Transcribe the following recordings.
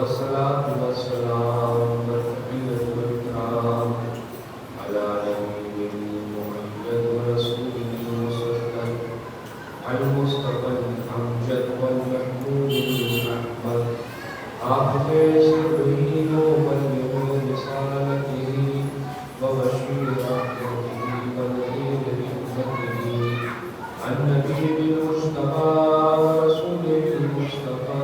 والصلاة والسلام والتحية والإكرام على نبي محمد ورسوله المصطفى المصطفى الأمجد والمحمود الأحمد حافظ سره وبلغ رسالته وبشير رحمته ونذير رحمته النبي المصطفى ورسوله المصطفى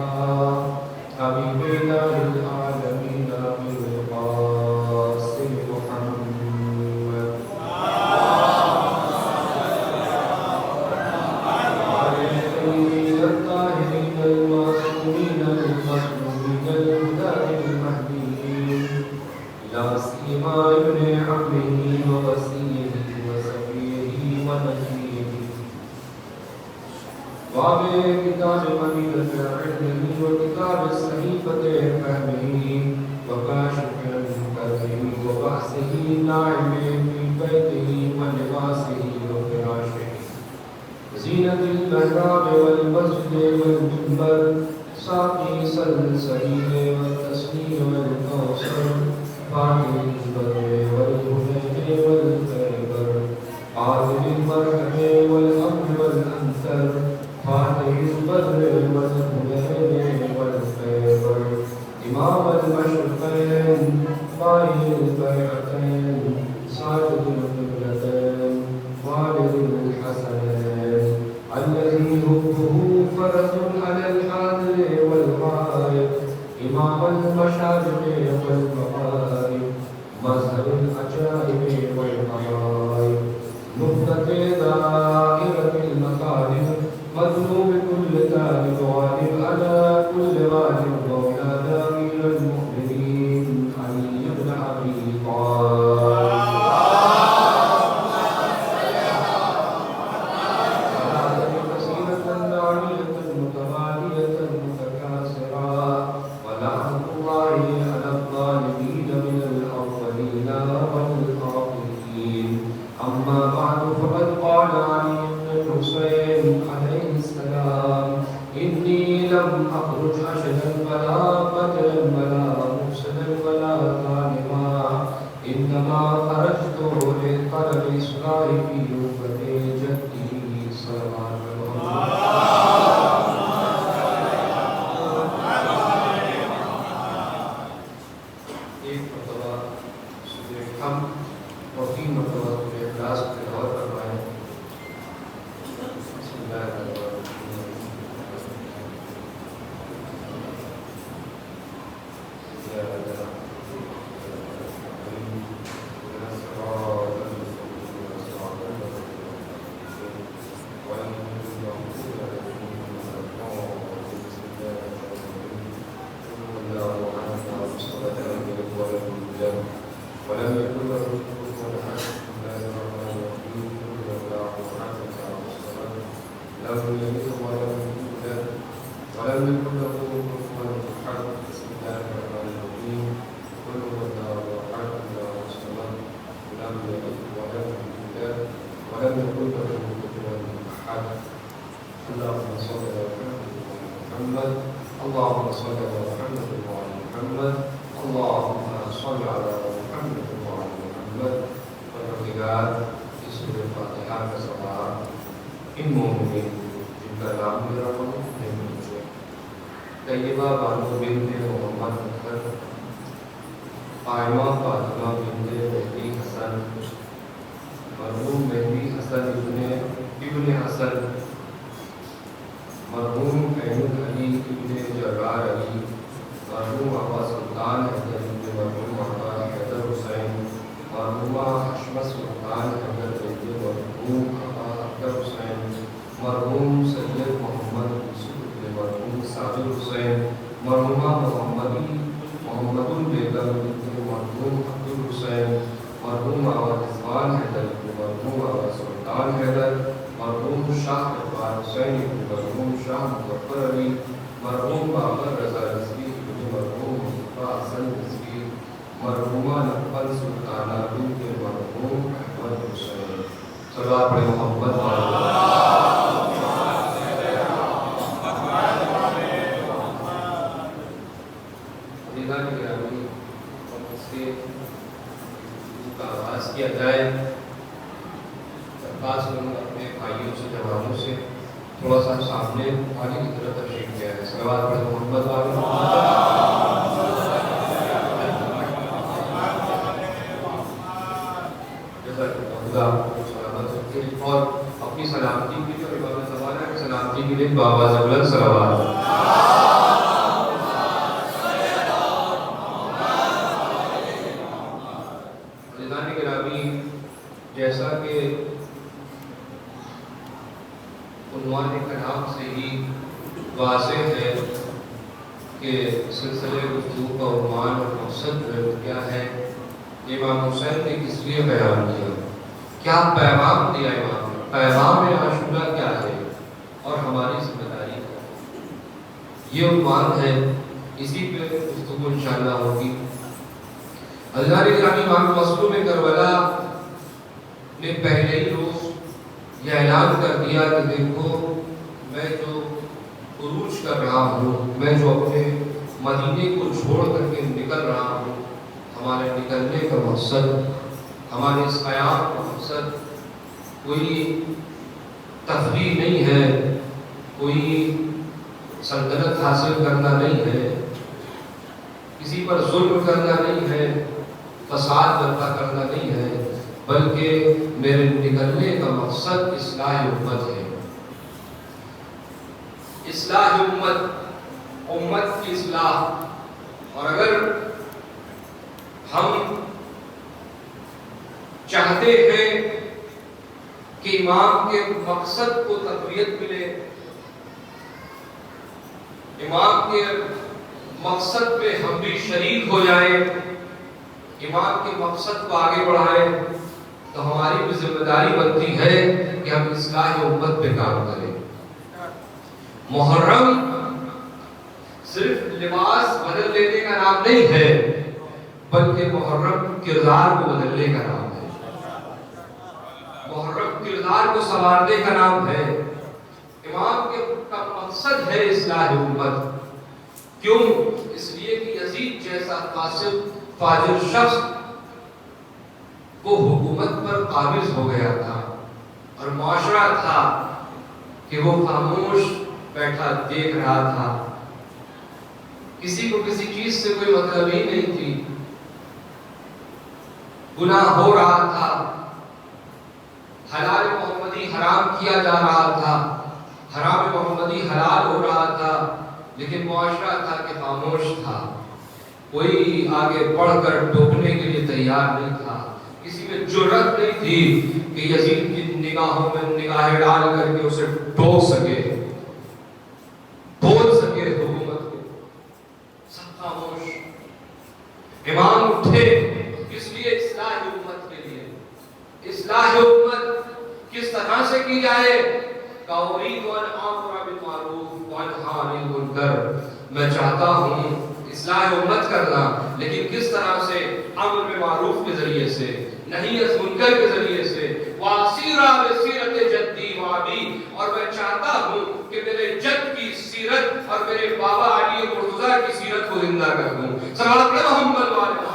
حبيب الله العالمين أبي القاسم محمد عليه الطاهرين المعصومين المظلومين الهداة المهديين إلى سيما ابن عمه ووصيه وصفيه ونجيه باب کتاب مدینہ العلم وکتاب الصحیفۃ فہمہ وکاشف کرمہ وبحثہ ناعم فی بیتہ ولباسہ وفراشہ زینۃ المحراب والمسجد والمنبر ساقی سلسبیل والتسنیم والکوثر فاتح البر والہدى والخیبر عادل المرحم والامن والانثر فاتح البر والهدى والخيبر إمام المشرقين قائد البيعتين ساجد القبلتين والد الحسنين الذي حبه فرس على الحاضر والغائب إمام المشارق والمغارب مظهر العجائب والغرائب نقطة دائرة المكارم مطلوب كل طالب غالب على كل غالب مولانا أمير المؤمنين علي بن أبي طالب صلاة كثيرة داعية متوالية متكاثرة ولعنة الله على الظالمين من الأولين والآخرين أما بعد فقد قال علي بن الحسين عليه السلام إني لم أخرج أشدا ولا قتلا ولا مفسدا ولا ظالما إنما خرجت لطلب إصلاح في أمة جدي صلوات ایک مرتبہ سورہ حمد اور 3 مرتبہ سورہ اخلاص تلاوت کروائیں. بسم اللہ الرحمن ولم يكن له كفوا احد. بسم الله الرحمن الرحيم. قل هو الله احد الله الصمد لم يلد ولم يولد ولم يكن له كفوا احد. بسم الله الرحمن الرحيم. قل هو الله احد الله الصمد لم يلد ولم يولد ولم يكن له كفوا احد. اللهم صل على محمد اللهم صل على محمد وعلى محمد اللهم صل على محمد وعلى محمد. پروردگار اس سورہ فاتحہ کا سوال ان مومنین جن کا نام میرا ہے طیبہ بانو بنت محمد اختر، قائمہ فاطمہ بنت مہدی حسن، مرحوم مہدی حسن ابن حسن، مرحوم احمد علی ابن جرار علی، مرحوم آقا سلطان حیدر ابن مرحوم آقا حیدر حسین، مرحومہ حشمت سلطان حیدر ابن مرحوم آقا اکبر حسین، مرحوم سید محمد یوسف ابن مرحوم صابر حسین، مرحومہ محمد البیگم ابن مرحوم عبد الحسین، مرحوم آقا رضوان حیدر ابن مرحوم آقا سلطان حیدر، مرحوم شاہ اقبال حسین ابن مرحوم شاہ مظفر علی، مرحوم بابر رضا رضوی ابن مرحوم مصطفیٰ حسن رضوی، مرحومہ نقبل سلطانہ بنت مرحوم احمد حسین. صلوات پڑھیں محمد عزیزان گرامی، اور اس کے کا آغاز کیا جائے، درخواست کروں اپنے بھائیوں سے، جوانوں سے تھوڑا سا سامنے آگے کی طرف تشریف لے آئے. صلوات پڑھیں محمد اور اپنی سلامتی کے لیے اور عبادت زمانہ کی سلامتی کے لیے بابا زبلن صلوات. عزیزان گرامی، جیسا کہ عنوان کلام سے ہی واضح ہے کہ سلسلے گفتگو کا عنوان اور مقصد کیا ہے، امام حسین نے کس لیے بیان کیا، کیا پیغام دیا امام نے، پیغام عاشورہ کیا ہے اور ہماری ذمہ داری کیا ہے، یہ عنوان ہے. اسی پہ گفتگو انشاءاللہ ہوگی. عزیزان گرامی، امام مظلوم کربلا نے پہلے ہی روز یہ اعلان کر دیا کہ دیکھو میں جو عروج کر رہا ہوں، میں جو اپنے مدینے کو چھوڑ کر کے نکل رہا ہوں، ہمارے نکلنے کا مقصد، ہمارے اس قیام کا مقصد کوئی تفریح نہیں ہے، کوئی سلطنت حاصل کرنا نہیں ہے، کسی پر ظلم کرنا نہیں ہے، فساد برپا کرنا نہیں ہے، بلکہ میرے نکلنے کا مقصد اصلاح امت ہے. اصلاح امت، امت کی اصلاح. اور اگر ہم چاہتے ہیں کہ امام کے مقصد کو تقویت ملے، امام کے مقصد پہ ہم بھی شریک ہو جائیں، امام کے مقصد کو آگے بڑھائیں، تو ہماری بھی ذمہ داری بنتی ہے کہ ہم اصلاح امت پہ کام کریں. محرم صرف لباس بدل لینے کا نام نہیں ہے، بلکہ محرم کردار کو بدلنے کا نام ہے، محرم کردار کو سنوارنے کا نام ہے. امام کا مقصد ہے اصلاح امت. کیوں؟ اس لیے کہ یزید جیسا فاسق فاجر شخص وہ حکومت پر قابض ہو گیا تھا، اور معاشرہ تھا کہ وہ خاموش بیٹھا دیکھ رہا تھا، کسی کو کسی چیز سے کوئی مطلب ہی نہیں تھی، گناہ ہو رہا تھا، حلال محمدی حرام کیا جا رہا تھا، حرام محمدی حلال ہو رہا تھا، لیکن معاشرہ تھا کہ خاموش تھا، کوئی آگے بڑھ کر ٹوکنے کے لیے تیار نہیں تھا، کسی میں جرأت نہیں تھی کہ یزید کی نگاہوں میں نگاہیں ڈال کر کے اسے ٹوک سکے، بول سکے حکومت کو. سب خاموش. امام اٹھے، اس لیے اصلاح امت کے لیے. اصلاح امت کس طرح سے کی جائے؟ قَوْرِيدُ أَنْ آمُرَ بِالْمَعْرُوفِ وَأَنْهَى عَنِ الْمُنكَرِ. میں چاہتا ہوں اصلاح امت کرنا، لیکن کس طرح سے؟ امر بالمعروف کے ذریعے سے، نہی از منکر کے ذریعے سے. وَأَسِيرَ بِسِيرَةِ جَدِّي وَأَبِي. اور میں چاہتا ہوں کہ میرے جد کی سیرت اور میرے بابا علی مرتضیٰ کی سیرت کو زندہ کر دوں. صلوات پڑھیں محمد والے.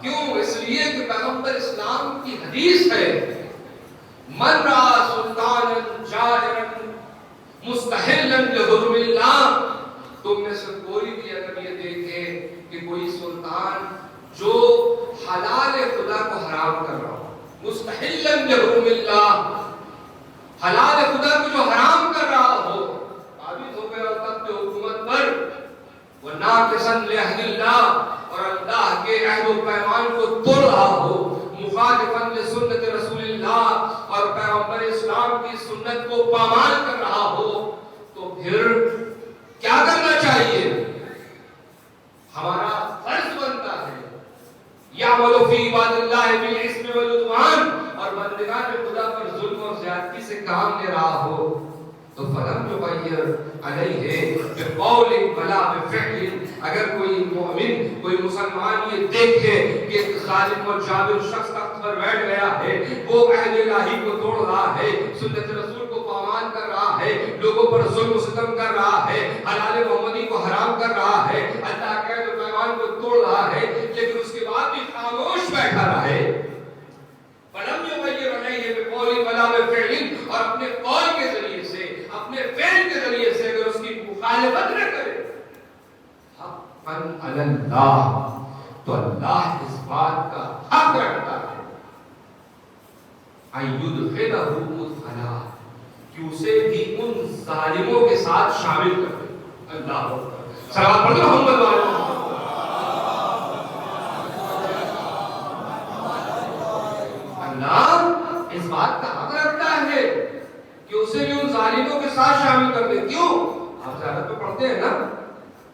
کیوں؟ اس لیے کہ پیغمبر اسلام کی حدیث ہے، من رأى سلطانا جائرا مستحلا لحرم اللہ. تم میں سے کوئی بھی اگر یہ دیکھے کہ کوئی سلطان جو حلال خدا کو حرام کر رہا ہو، مستحلا لحرم اللہ، حلال خدا کو جو حرام کر رہا ہو، قابض ہو گیا تب جو حکومت پر، وَنَاقِصًا لِأَهْدِ اللَّهِ، اور اللہ کے عہد و پیمان کو توڑ رہا ہو، مخالفاً لسنت رسول اللہ، اور پیغمبر اسلام کی سنت کو پامال کر رہا ہو، تو پھر کیا کرنا چاہیے؟ ہمارا فرض بنتا ہے یعمل فی عباد اللہ بالاسم والعدوان، اور بندگان خدا پر ظلم اور زیادتی سے کام لے رہا ہو تو فلم یغیر علیہ بقول ولا بفعل. اگر کوئی مومن، کوئی مسلمان یہ دیکھے کہ ایک ظالم اور جابر شخص تخت پر بیٹھ گیا ہے، وہ عہد الہی کو توڑ رہا ہے، سنت رسول کو پامال کر رہا ہے، لوگوں پر ظلم و ستم کر رہا ہے، حلال محمدی کو حرام کر رہا ہے، اللہ کے عہد و پیمان کو توڑ رہا ہے، لیکن اس کے بعد بھی خاموش بیٹھا رہے، فَلَمْ يُغَيِّرْ عَلَيْهِ بِقَوْلٍ وَلَا بِفِعْلٍ، اور اپنے قول کے ذریعے سے، اپنے فعل کے ذریعے سے اگر اس کی مخالفت نہ کرے حقاً علی اللہ، تو اللہ اس بات کا حق رکھتا ہے أَن يُدْخِلَهُ مُدْخَلًا، کہ اسے بھی ان ظالموں کے ساتھ شامل کر دے۔ اللہ اکبر، سلام پڑھ دو محمد والے۔ اللہ اس بات کا حق رکھتا ہے کہ اسے بھی ان ظالموں کے ساتھ شامل کر دے۔ کیوں؟ آپ زیادہ تو پڑھتے ہیں نا،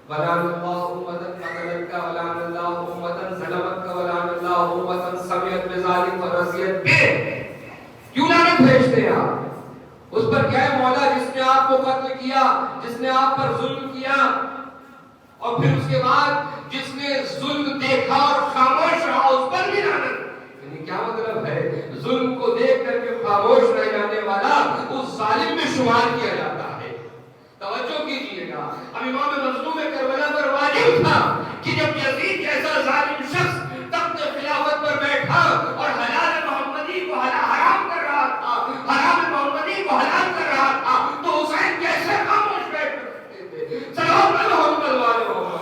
وَلَعَنَ اللَّهُ أُمَّةً قَتَلَتْكَ وَلَعَنَ اللَّهُ أُمَّةً ظَلَمَتْكَ وَلَعَنَ اللَّهُ أُمَّةً سَمِعَتْ بِذَلِكَ وَرَضِيَتْ بِهِ، کیوں لعنت بھیجتے ہیں آپ اس پر؟ کیا ہے مولا جس نے آپ کو قتل کیا، جس نے آپ پر ظلم کیا، اور پھر اس کے بعد جس نے ظلم دیکھا اور خاموش رہا اس پر بھی لعنت۔ یعنی کیا مطلب ہے؟ ظلم کو دیکھ کر کے خاموش رہ جانے والا اس ظالم میں شمار کیا جاتا ہے۔ توجہ کیجئے گا، اب امام مظلوم کربلا پر واجب تھا کہ جب یزید جیسا ظالم شخص تخت خلافت پر بیٹھا اور حلال محمدی کو حرام کر رہا تھا، حرام محمدی کو حلال کر رہا تھا، تو حسین کیسے خاموش بیٹھ سکتے تھے؟ سلام محمد والے محمد۔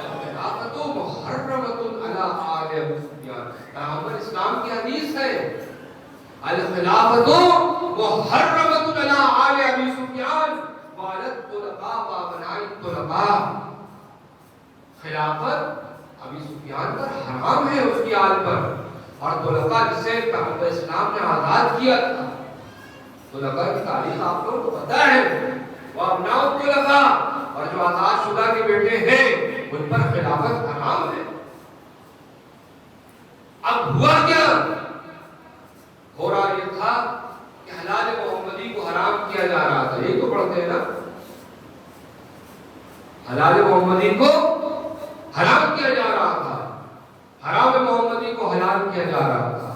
الخلافۃ محرمۃ علی آل ابی سفیان، پیغمبر اسلام کی حدیث ہے، الخلافۃ محرمۃ علی آل ابی سفیان وعلی الطلقاء وابناء الطلقاء، خلافت ابی سفیان پر حرام ہے، اس کی آل پر، اور طلقاء جسے پیغمبر اسلام نے آزاد کیا تھا، طلقاء کی تاریخ آپ لوگوں کو پتہ ہے، وابناء الطلقاء، اور جو آزاد شدہ کے بیٹے ہیں ان پر خلافت حرام ہے۔ اب ہوا کیا؟ ہو رہا یہ تھا کہ حلال محمدی کو حرام کیا جا رہا تھا، یہ تو پڑھتے ہیں نا، حلال محمدی کو حرام کیا جا رہا تھا، حرام محمدی کو حلال کیا جا رہا تھا۔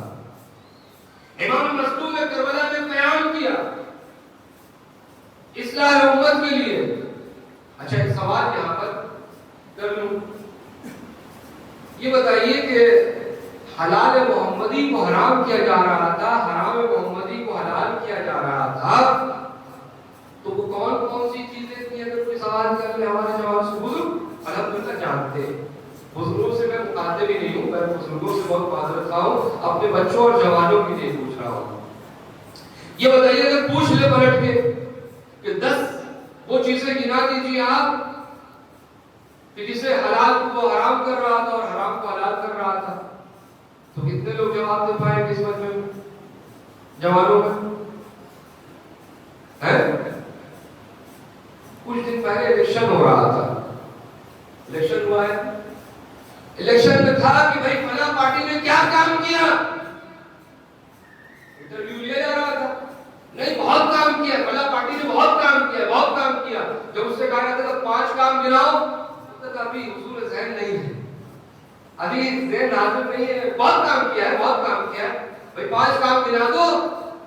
امام مظلوم کربلا نے قیام کیا اصلاح امت کے لیے۔ اچھا ایک سوال یہاں پر کر لوں، یہ بتائیے کہ حلال محمدی کو حرام کیا جا رہا تھا، حرام محمدی کو حلال کیا جا رہا تھا، تو وہ کون کون سی چیزیں تھیں؟ اگر کوئی سوال کر لے ہمارے جواب سے، بزرگ الحمدللہ جانتے ہیں، بزرگوں سے میں مخاطب ہی نہیں ہوں، میں بزرگوں سے بہت معذرت خواہ ہوں، اپنے بچوں اور جوانوں کے لیے پوچھ رہا ہوں۔ یہ بتائیے اگر پوچھ لے پلٹ کے کہ 10 وہ چیزیں گنا دیجیے آپ کہ جسے حلال کو وہ حرام کر رہا تھا اور حرام کو حلال کر رہا تھا، تو کتنے لوگ جواب دے پائے گے اس وقت میں جوانوں میں؟ کچھ دن پہلے الیکشن ہو رہا تھا، الیکشن ہوا ہے، الیکشن میں تھا کہ بھائی فلاں پارٹی نے کیا کام کیا، انٹرویو لیا جا رہا تھا، نہیں بہت کام کیا، فلاں پارٹی نے بہت کام کیا، بہت کام کیا۔ جب اس سے کہا جاتا تھا 5 کام گناؤ، تب تک ابھی حضور ذہن نہیں ہے، ابھی ذہن حاضر نہیں ہے، بہت کام کیا ہے، بہت کام کیا ہے، بھائی 5 کام گنا دو،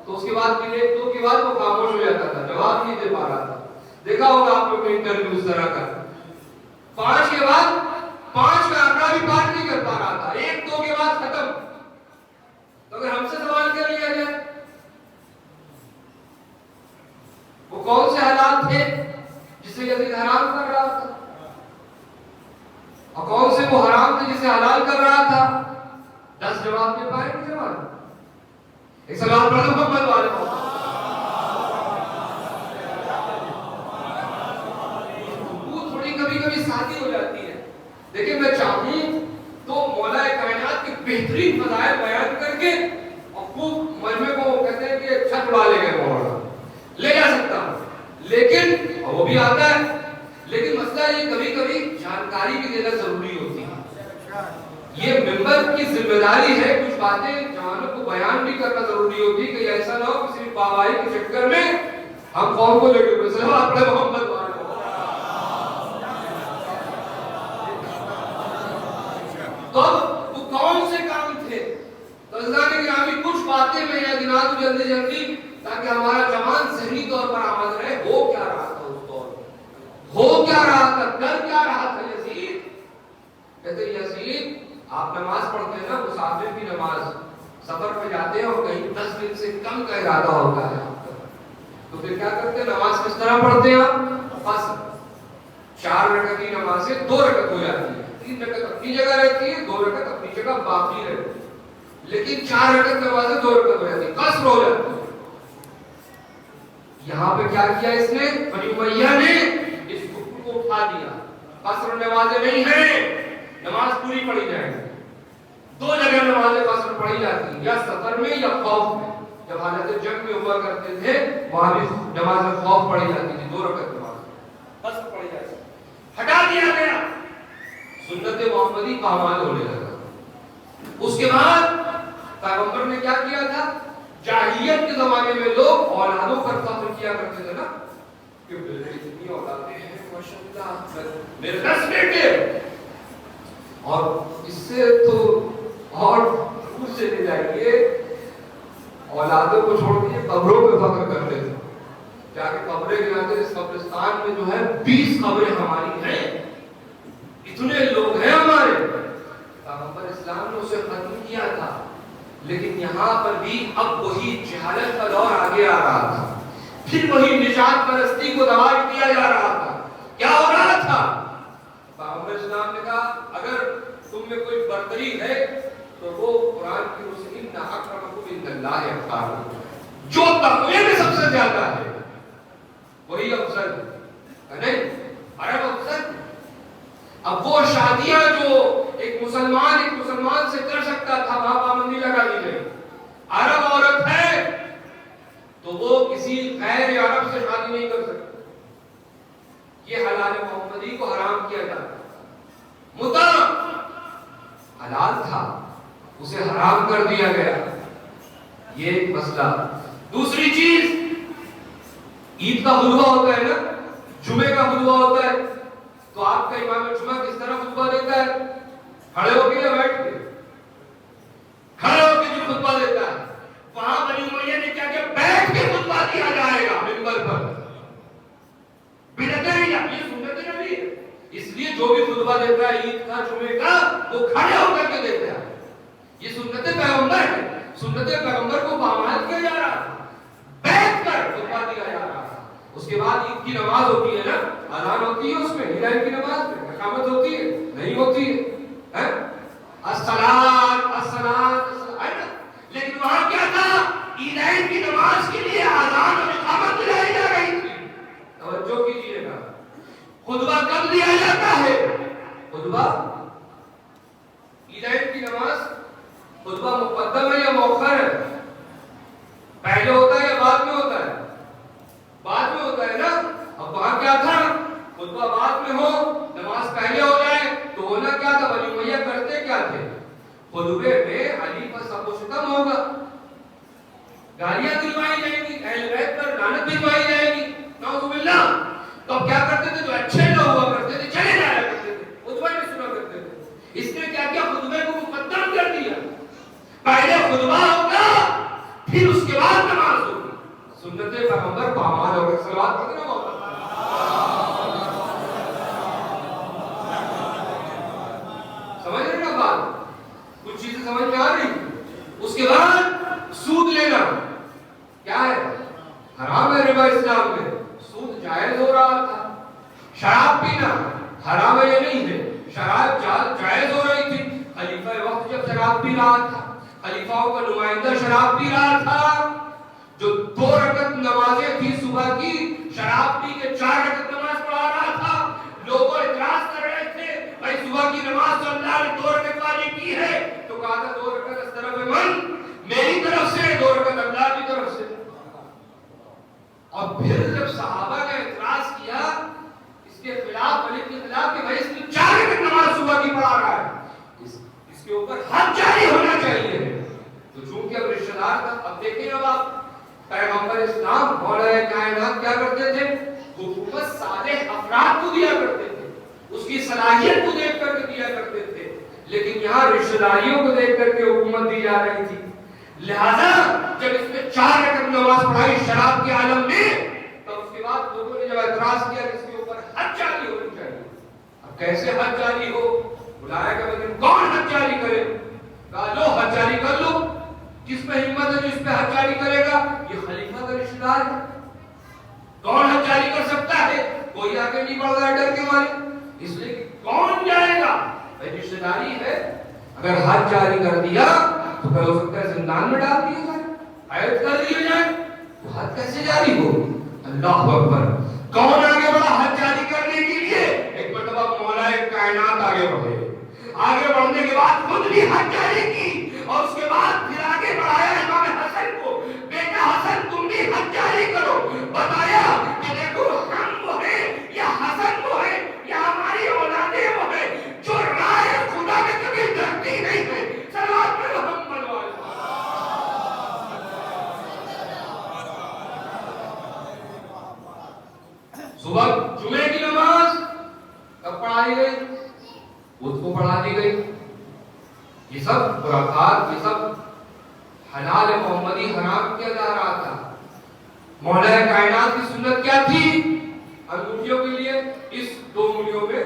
تو اس کے بعد پھر 1-2 کے بعد وہ خاموش ہو جاتا تھا، جواب نہیں دے پا رہا تھا۔ دیکھا ہوگا آپ لوگ انٹرویو اس طرح کا، 5 کے بعد 5 کا آنکڑا بھی پار نہیں کر پا رہا تھا، 1-2 کے بعد ختم۔ تو اگر ہم سے سوال کر لیا جائے وہ کون سے حالات تھے جسے یزید حرام کر رہا تھا، اور کون سے وہ حرام تھے جسے حلال کر رہا تھا، 10 جواب دے پائے گے جواب؟ ایک سلام پڑھ دو محمد والے وہ تھوڑی کبھی کبھی سادی ہو جاتی ہے۔ دیکھیں میں چاہوں تو مولا کائنات کی بہترین فضائل بیان کر کے اور خوب مجمع کو کہتے ہیں کہ چھت اڑا لے گئے مولانا، لے جا سکتا ہوں، لیکن وہ بھی آتا ہے، لیکن مسئلہ یہ کبھی کبھی جانکاری بھی دینا ضروری ہوتی ہے۔ یہ ممبر کی ذمہ داری ہے کچھ باتیں جوانوں کو بیان بھی کرنا ضروری ہوتی ہے کہ ایسا نہ ہو کہ صرف بابائی کے چکر میں ہم قوم کو لے کے صلوات پڑھے محمد والے۔ تو وہ کون سے کام تھے؟ تو اللہ نے گرامی کچھ باتیں میں یہاں گنا دوں جلدی جلدی تاکہ ہمارا جوان ذہنی طور پر آمد رہے. ہو کیا رہا تھا اس دور میں, ہو کیا رہا تھا, کر کیا رہا تھا یزید؟ کہتے یزید آپ نماز پڑھتے ہیں نا, مسافر کی نماز, سفر پہ جاتے ہیں اور کہیں 10 دن سے کم کا ارادہ ہوتا ہے تو پھر کیا کرتے ہیں, نماز کس طرح پڑھتے ہیں آپ؟ بس 4 رکعت کی نماز سے 2 رکعت ہو جاتی ہے, 3 رکعت اپنی جگہ رہتی ہے, 2 رکعت اپنی جگہ باقی رہتی ہے, لیکن 4 رکعت نماز سے 2 رکعت ہو جاتی ہے, قصر ہو جاتی ہے. یہاں پہ کیا کیا اس نے, بنی امیہ نے اس حکم کو اٹھا دیا. قصر نمازیں نہیں ہیں, نماز پوری پڑھی جائے گی. 2 جگہ نماز قصر پڑھی جاتی ہے, یا سفر میں یا خوف میں. جب حالت جنگ میں ہوا کرتے تھے وہاں بھی نماز خوف پڑھی جاتی تھی, 2 رکعت نماز قصر پڑھی جاتی. ہٹا دیا گیا, سنت محمدی پامال ہونے لگا. اس کے بعد پیغمبر نے کیا کیا تھا, جاہلیت کے زمانے میں لوگ اولادوں پر فخر کیا کرتے تھے نا, کہ میرے اتنی اولادیں ہیں ماشاءاللہ, میرے 10 بیٹے, اور اس سے تو اور دور سے لے جائیے, اولادوں کو چھوڑ دیے قبروں پہ فخر کرتے تھے. جا کے قبریں گراتے, اس قبرستان میں جو ہے 20 قبریں ہماری ہیں, اتنے لوگ ہیں ہمارے. پیغمبر اسلام نے اسے ختم کیا تھا, لیکن یہاں پر بھی اب وہی جہالت کا دور آگے آ رہا تھا, پھر وہی نجات پرستی کو دعوت دیا جا رہا تھا. کیا ہو رہا تھا, پیغمبر اسلام نے کہا اگر تم میں کوئی برتری ہے تو وہ قرآن کی روح سے ان اکرمکم عند اللہ اتقاکم, جو تقوی میں سب سے زیادہ ہے وہی افضل ہے, نہیں عرب افضل. اب وہ شادیاں جو ایک مسلمان سے کر سکتا تھا وہاں پابندی لگا دی گئی. عرب عورت ہے تو وہ کسی غیر عرب سے شادی نہیں کر سکتی. یہ حلال محمدی کو حرام کیا جاتا. متع حلال تھا, اسے حرام کر دیا گیا. یہ ایک مسئلہ. دوسری چیز, عید کا خطبہ ہوتا ہے نا, جمعے کا خطبہ ہوتا ہے, تو آپ کا امام جمعہ کس طرح خطبہ دیتا ہے, کھڑے ہو کے یا بیٹھ کے؟ کھڑے ہو کے جو خطبہ دیتا ہے. وہاں بنی امیہ نے کیا کیا, بیٹھ کے خطبہ دیا جائے گا منبر پر. بدعت ہے یا یہ سنت نبی ہے, اس لیے جو بھی خطبہ دیتا ہے عید کا جمعے کا وہ کھڑے ہو کر کے دیتا ہے. یہ سنت پیغمبر ہے, سنت پیغمبر کو پامال کیا جا رہا ہے, بیٹھ کر خطبہ دیا جا رہا ہے. اس کے بعد عید کی نماز ہوتی ہے نا, اذان ہوتی ہے, اس میں ہدایت کی نماز میں اقامت ہوتی ہے, نہیں ہوتی ہے, الصلاۃ الصلاۃ ہے نا. لیکن وہاں کیا تھا, عیدین کی نماز کے لیے اذان اور اقامت دلائی جا رہی تھی. توجہ کیجیے گا, خطبہ کب دیا جاتا ہے, خطبہ عیدین کی نماز, خطبہ مقدم ہے یا مؤخر ہے, پہلے ہوتا ہے یا بعد میں ہوتا ہے؟ بعد میں ہوتا ہے نا. اب وہاں کیا تھا, خطبہ بعد میں ہو نماز پہلے ہو جائے, تو ہونا کیا تھا, بنی امیہ کرتے کیا تھے, خطبے میں علی پر سب و ستم ہوگا, گالیاں دلوائی جائیں گی, اہل بیت پر لعنت دلوائی جائے گی, نعوذ باللہ. تو اب کیا کرتے تھے, جو اچھے لوگ ہوا کرتے تھے چلے جایا کرتے تھے, خطبہ نہیں سنا کرتے تھے. اس نے کیا کیا, خطبے کو مقدم کر دیا, پہلے خطبہ ہوگا پھر اس کے بعد نماز ہوگی. سنت پیغمبر پامال ہو گئے. صلوات پڑھتے ہیں مولا, سمجھ رہے نا بات, کچھ چیزیں سمجھ میں آ رہی. اس کے بعد سود لینا کیا ہے, حرام ہے. ربا اسلام میں سود جائز ہو رہا تھا. شراب پینا حرام ہے یا نہیں ہے, شراب جائز ہو رہی تھی. خلیفہ وقت جب شراب پی رہا تھا, خلیفاؤں کا نمائندہ شراب پی رہا تھا, جو 2 رکعت نمازیں تھی صبح کی, شراب پی کے 4 رکعت نماز پڑھا رہا تھا. لوگوں اعتراض کر رہے تھے, بھائی صبح کی نماز تو اللہ نے 2 رکعت والی کی ہے, تو کہا تھا 2 رکعت اس طرف من میری طرف سے, 2 رکعت اللہ کی طرف سے. اور پھر جب صحابہ نے اعتراض کیا اس کے خلاف, علی کے خلاف, کہ بھائی اس نے 4 رکعت نماز صبح کی پڑھا رہا ہے, اس کے اوپر حد جاری ہونا چاہیے. تو چونکہ اب رشتہ دار تھا, اب دیکھیں اب آپ, پیغمبر اسلام مولا کائنات کیا کرتے تھے, حکومت صالح افراد کو دیا کرتے تھے, اس کی صلاحیت کو دیکھ کر کے دیا کرتے تھے. لیکن یہاں رشتہ داریوں کو دیکھ کر کے حکومت دی جا رہی تھی. لہذا جب اس نے 4 رکعت نماز پڑھائی شراب کے عالم میں، تو اس کے بعد لوگوں نے جب اعتراض کیا کہ اس کے اوپر حد جاری ہونی چاہیے. اب کیسے حد جاری ہو؟ بلایا کہ لیکن کون حد جاری کرے؟ کہا لو حد جاری کر لو. جس پہ ہمت ہے جو اس پہ حد جاری کرے گا یہ خلیفہ کا رشتہ دار ہے. کون حد جاری کر سکتا ہے؟ کوئی آگے نہیں بڑھ رہا ہے ڈر کے مارے. اس لیے کہ کون جائے گا؟ بھائی رشتہ داری ہے. اگر حد جاری کر دیا تو پھر ہو سکتا ہے زندان میں ڈال دیا جائے، قید کر دیا جائے. تو حد کیسے جاری ہو؟ اللہ اکبر. کون آگے بڑھا حد جاری کرنے کے لیے؟ ایک مرتبہ مولا کائنات آگے بڑھے. آگے بڑھنے کے بعد خود بھی حد جاری کی اور اس کے بعد پھر آگے بڑھایا امام حسن کو. بیٹا حسن تم بھی حد جاری کرو. بتایا کہ دیکھو ہم وہ ہیں یا حسن وہ ہے یا ہماری اولادیں وہ ہے جو رائے خدا میں کبھی ڈرتی نہیں ہے. صلوات پہ محمد والے. صبح جمعے کی نماز کب پڑھائی گئی؟ خود کو پڑھا دی گئی. یہ سب برکات، یہ سب حلال محمدی حرام کیا جا رہا تھا. مولا کائنات کی سنت کیا تھی؟ انگوٹھیوں کے لیے اس 2 انگلیوں میں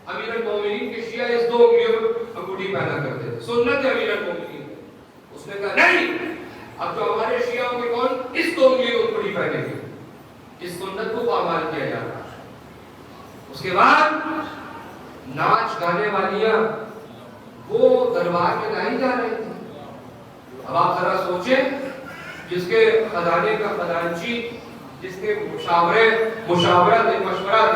امیر المومنین کے شیعہ اس 2 انگلیوں میں انگوٹھی پہنا کرتے تھے. سنت ہے امیر المومنین. اس نے کہا نہیں، اب جو ہمارے شیعوں کے کون اس 2 انگلیوں میں انگوٹھی پہنے گے. اس سنت کو پامال کیا جا رہا. اس کے بعد ناچ گانے والیاں وہ دربار میں لائی جا رہی تھی. اب آپ ذرا سوچیں، جس کے خزانے کا خزانچی، جس کے مشورہ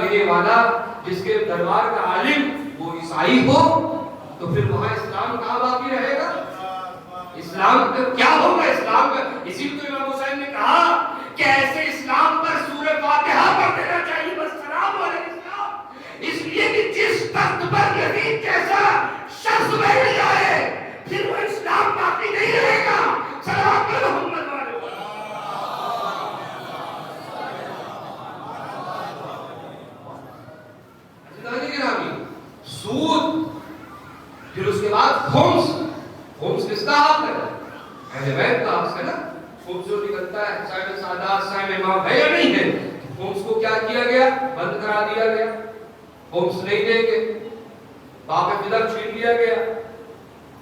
دینے والا، جس کے دربار کا عالم وہ عیسائی ہو، تو پھر وہاں اسلام کہاں باقی رہے گا؟ اسلام کا کیا ہوگا؟ اسلام کا اسی لیے تو امام حسین نے کہا کہ ایسے اسلام پر سورہ فاتحہ پڑھ دینا چاہیے. بس سلام علیہ السلام. اس لیے کہ جس تخت پر یزید جیسا شخص بیٹھ جائے پھر وہ اسلام باقی نہیں رہے گا. صلوات پہ محمد والے. سود، پھر اس کے بعد خمس کس کا حق ہے؟ اہل بیت کا حق ہے نا. خمس جو نکلتا ہے صاحب سادات صاحب امام ہے یا نہیں ہے؟ خمس کو کیا کیا گیا؟ بند کرا دیا گیا. خمس نہیں دیں گے. باپ فدر چھین لیا گیا،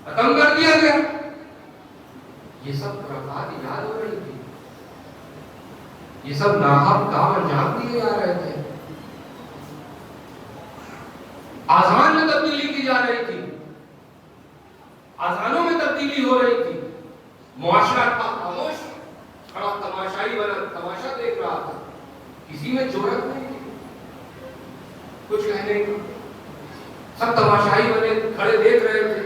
ختم کر دیا گیا. یہ سب برکات یاد ہو رہی تھی. یہ سب ناحق کام انجام دیے جا رہے تھے. آذان میں تبدیلی کی جا رہی تھی. آذانوں میں تبدیلی ہو رہی تھی. معاشرہ تھا خاموش، کھڑا تماشائی بنا تماشا دیکھ رہا تھا. کسی میں جرأت نہیں تھی کچھ کہنے کی. سب تماشائی بنے کھڑے دیکھ رہے تھے.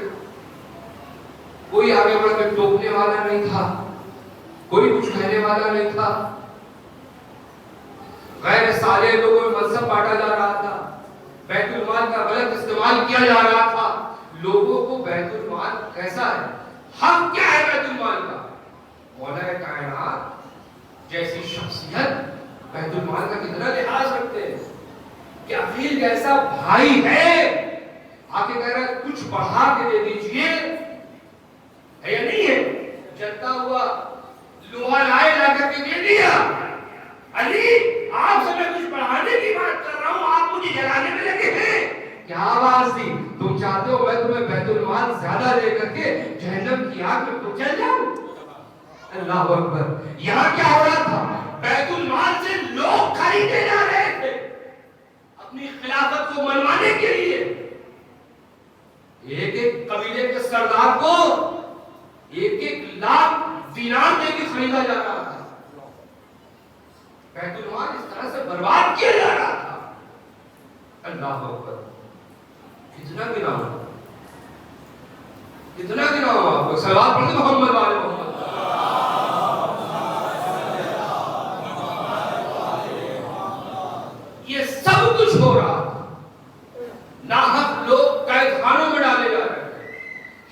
کوئی آگے بڑھ کر ٹوکنے والا نہیں تھا، کوئی کچھ کہنے والا نہیں تھا. غیر صالح لوگوں میں مذہب بانٹا جا رہا تھا. بیت المال کا غلط استعمال کیا جا رہا تھا. لوگوں کو بیت المال کیسا ہے، حق کیا ہے بیت المال کا. مولا کائنات جیسی شخصیت بیت المال کا کتنا لحاظ رکھتے ہیں کہ عقیل جیسا بھائی ہے آ کے کہہ رہا ہے کچھ بڑھا کے دے دیجئے، ہے یا نہیں ہے؟ جلتا ہوا لوہا لائے لا کر کے دے دیا. علی آپ سے میں کچھ بڑھانے کی بات کر رہا ہوں، آپ مجھے جلانے میں لگے ہیں. کیا آواز تھی؟ تم چاہتے ہو میں تمہیں بیت المال زیادہ دے کر کے جہنم کی آگ میں کچل جاؤں؟ اللہ اکبر. یہاں کیا ہو رہا تھا؟ بیت المال سے لوگ خریدے جا رہے تھے اپنی خلافت کو منوانے کے لیے. ایک ایک قبیلے کے سردار کو 1-1 لاکھ دینار دے کے خریدا جا رہا تھا. بیت المال اس طرح سے برباد کیا جا رہا تھا. اللہ اکبر. کتنا گناہ ہو، کتنا گناہ ہو. صلوات پڑھتے محمد والے محمد. یہ سب کچھ ہو رہا تھا. ناحق لوگ قید خانوں میں ڈالے جا رہے تھے.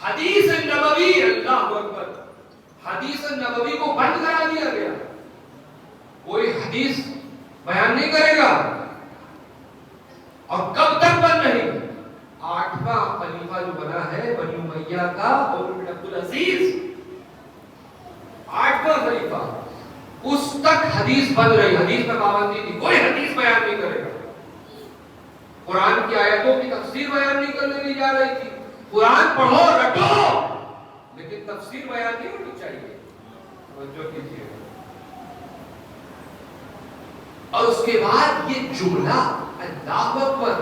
حدیث نبوی، اللہ اکبر، حدیث نبوی کو بند کرا دیا گیا. کوئی حدیث بیان نہیں کرے گا. اور کب تک بند نہیں؟ 8واں خلیفہ جو بنا ہے بنی امیہ کا عمر بن عبد العزیز، اس تک حدیث بن رہی، حدیث میں پابندی تھی، کوئی حدیث بیان نہیں کرے گا، قرآن کی آیتوں کی تفسیر بیان نہیں کرنے دی جا رہی تھی، قرآن پڑھو رٹو لیکن تفسیر بیان نہیں ہونی چاہیے، توجہ کیجیے۔ اور اس کے بعد یہ جملہ اللہ اکبر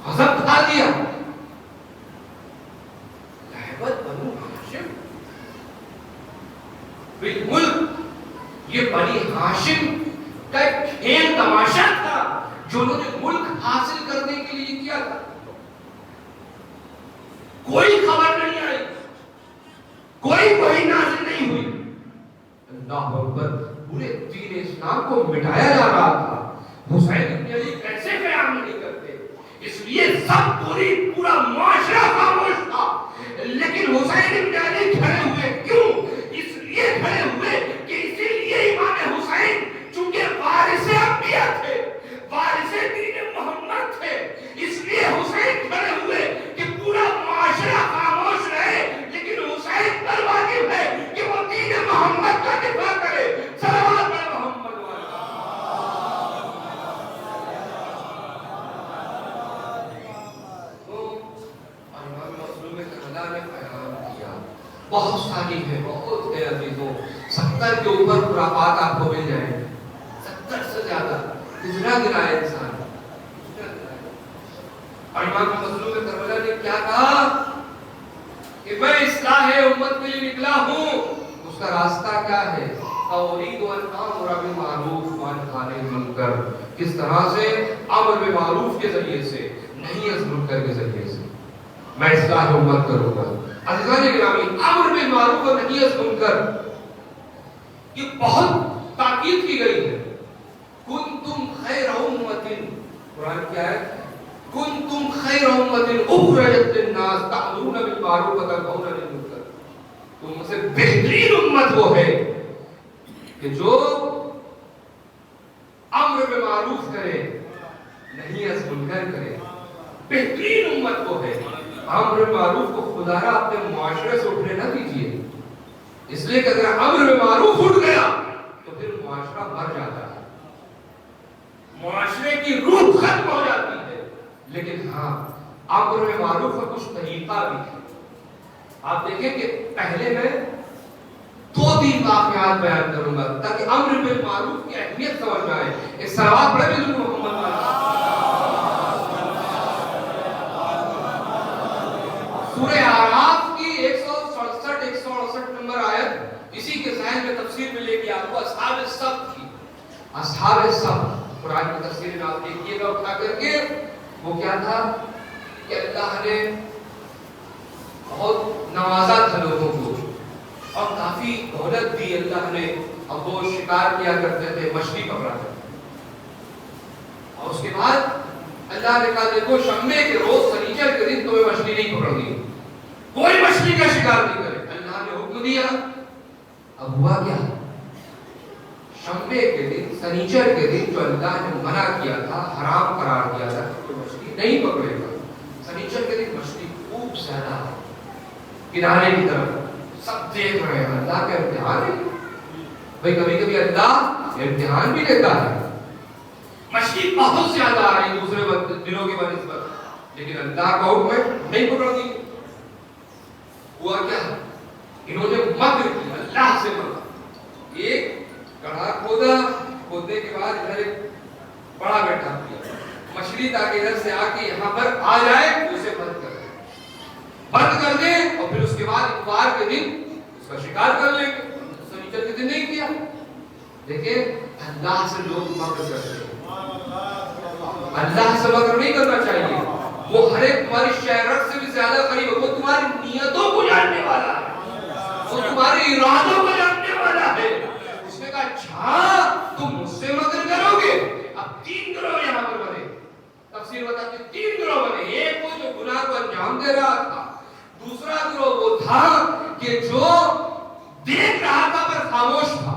غضب کھا دیا، لعبت بنو ہاشم بالملک، یہ بنی ہاشم کا ایک کھیل تماشا تھا جو انہوں نے ملک حاصل کرنے کے لیے کیا تھا، کوئی خبر نہیں آئی، کوئی وحی نازل نہیں ہوئی، اللہ اکبر، پورے دین اسلام کو مٹایا جا رہا تھا، حسین ابن علی کیسے قیام نہیں کرتے، اس لیے سب پورا معاشرہ خاموش تھا، لیکن حسین ابن علی کھڑے ہوئے، کیوں؟ اس لیے کھڑے ہوئے کہ اسی لیے امام حسین چونکہ وارث انبیاء تھے، وارث دین محمد تھے، اس لیے حسین کھڑے ہوئے کہ پورا معاشرہ خاموش رہے، لیکن حسین پر واجب ہے کہ وہ دین محمد کا دفاع کرے، صلوات علی محمد بہت ساری ہے، بہت ہے عزیزوں، 70 کے اوپر خرافات آپ کو مل جائیں، 70 سے زیادہ، کتنا گنا ہے انسان۔ اور امام مظلوم کربلا نے کیا کہا کہ میں اصلاح امت کے لیے نکلا ہوں، اس کا راستہ کیا ہے؟ اورید ان امر بالمعروف وانہی عن المنکر، کس طرح سے؟ امر بالمعروف کے ذریعے سے، نہیں از منکر کے ذریعے سے میں اصلاح امت کروں گا۔ عزیزان گرامی، امر بالمعروف اور نہی از منکر یہ بہت تاکید کی گئی ہے۔ کنتم خیر امت، قرآن کی آیت، کنتم خیر امت اخرجت للناس تأمرون بالمعروف وتنہون عن المنکر، تم سے بہترین امت وہ ہے کہ جو امر بالمعروف کرے، نہیں از منکر کرے، بہترین امت وہ ہے۔ امر معروف کو خدا را اپنے معاشرے سے اٹھنے نہ دیجیے، اس لیے کہ اگر امر معروف اٹھ گیا تو پھر معاشرہ مر جاتا ہے، معاشرے کی روح ختم ہو جاتی ہے۔ لیکن ہاں، امر معروف کا کچھ طریقہ بھی ہے۔ آپ دیکھیں کہ پہلے میں 2-3 واقعات بیان کروں گا تاکہ امر بالمعروف کی اہمیت سمجھ میں آئے۔ اس صلوات پڑھے بھی حضور محمد سورہ اعراف کی 167-168 نمبر آیت، اسی کے ذہن میں تفسیر میں لے کے آپ کو اصحاب السبت کی، اصحاب السبت قرآن کی تفسیر میں آپ دیکھیے گا اٹھا کر کے، وہ کیا تھا کہ اللہ نے بہت نوازا تھا لوگوں کو اور کافی دولت دی اللہ نے، اب وہ شکار کیا کرتے تھے، مچھلی پکڑا کرتے تھے، اور اس کے بعد اللہ نے کہا دیکھو شمے کے روز سنیچر کے دن تمہیں مچھلی نہیں پکڑنی، کوئی مچھلی کا شکار نہیں کرے۔ اللہ نے حکم دیا، اب ہوا کیا؟ شمے کے دن، سنیچر کے دن جو اللہ نے منع کیا تھا، حرام قرار دیا تھا کہ مچھلی نہیں پکڑے گا، سنیچر کے دن مچھلی خوب زیادہ کنارے کی طرف، سب دیکھ رہے ہیں، اللہ کا امتحان ہے بھائی، کبھی کبھی اللہ امتحان بھی لیتا ہے، مچھلی بہت زیادہ آ رہی دوسرے دنوں کے بنسبت، لیکن اللہ کا حکم ہے نہیں پکڑنی۔ ہوا کیا؟ انہوں نے مکر کی، اللہ سے مکر، ایک گڑھا کھودا، کھودنے کے بعد ادھر ایک بڑا بیٹھا کیا، مچھلی تاکہ ادھر سے آ کے یہاں پر آ جائے، اسے بند کر دیں اور پھر اس کے بعد اتوار کے دن اس کا شکار کر لیں گے، سنیچر کے دن نہیں کیا۔ دیکھیں اللہ سے لوگ مکر کرتے ہیں، اللہ سے مکر نہیں کرنا چاہیے، وہ ہر ایک تمہاری شہرت سے بھی زیادہ قریب ہے، وہ تمہاری نیتوں کو جاننے والا ہے، وہ تمہارے ارادوں کو جاننے والا ہے۔ اس نے کہا اچھا تم مجھ سے مکر کرو گے، اب 3 گروہ یہاں پر بنے، تفسیر بتاتی 3 گروہ بنے، ایک وہ جو گناہ کو انجام دے رہا تھا، دوسرا گروہ وہ تھا کہ جو دیکھ رہا تھا پر خاموش تھا،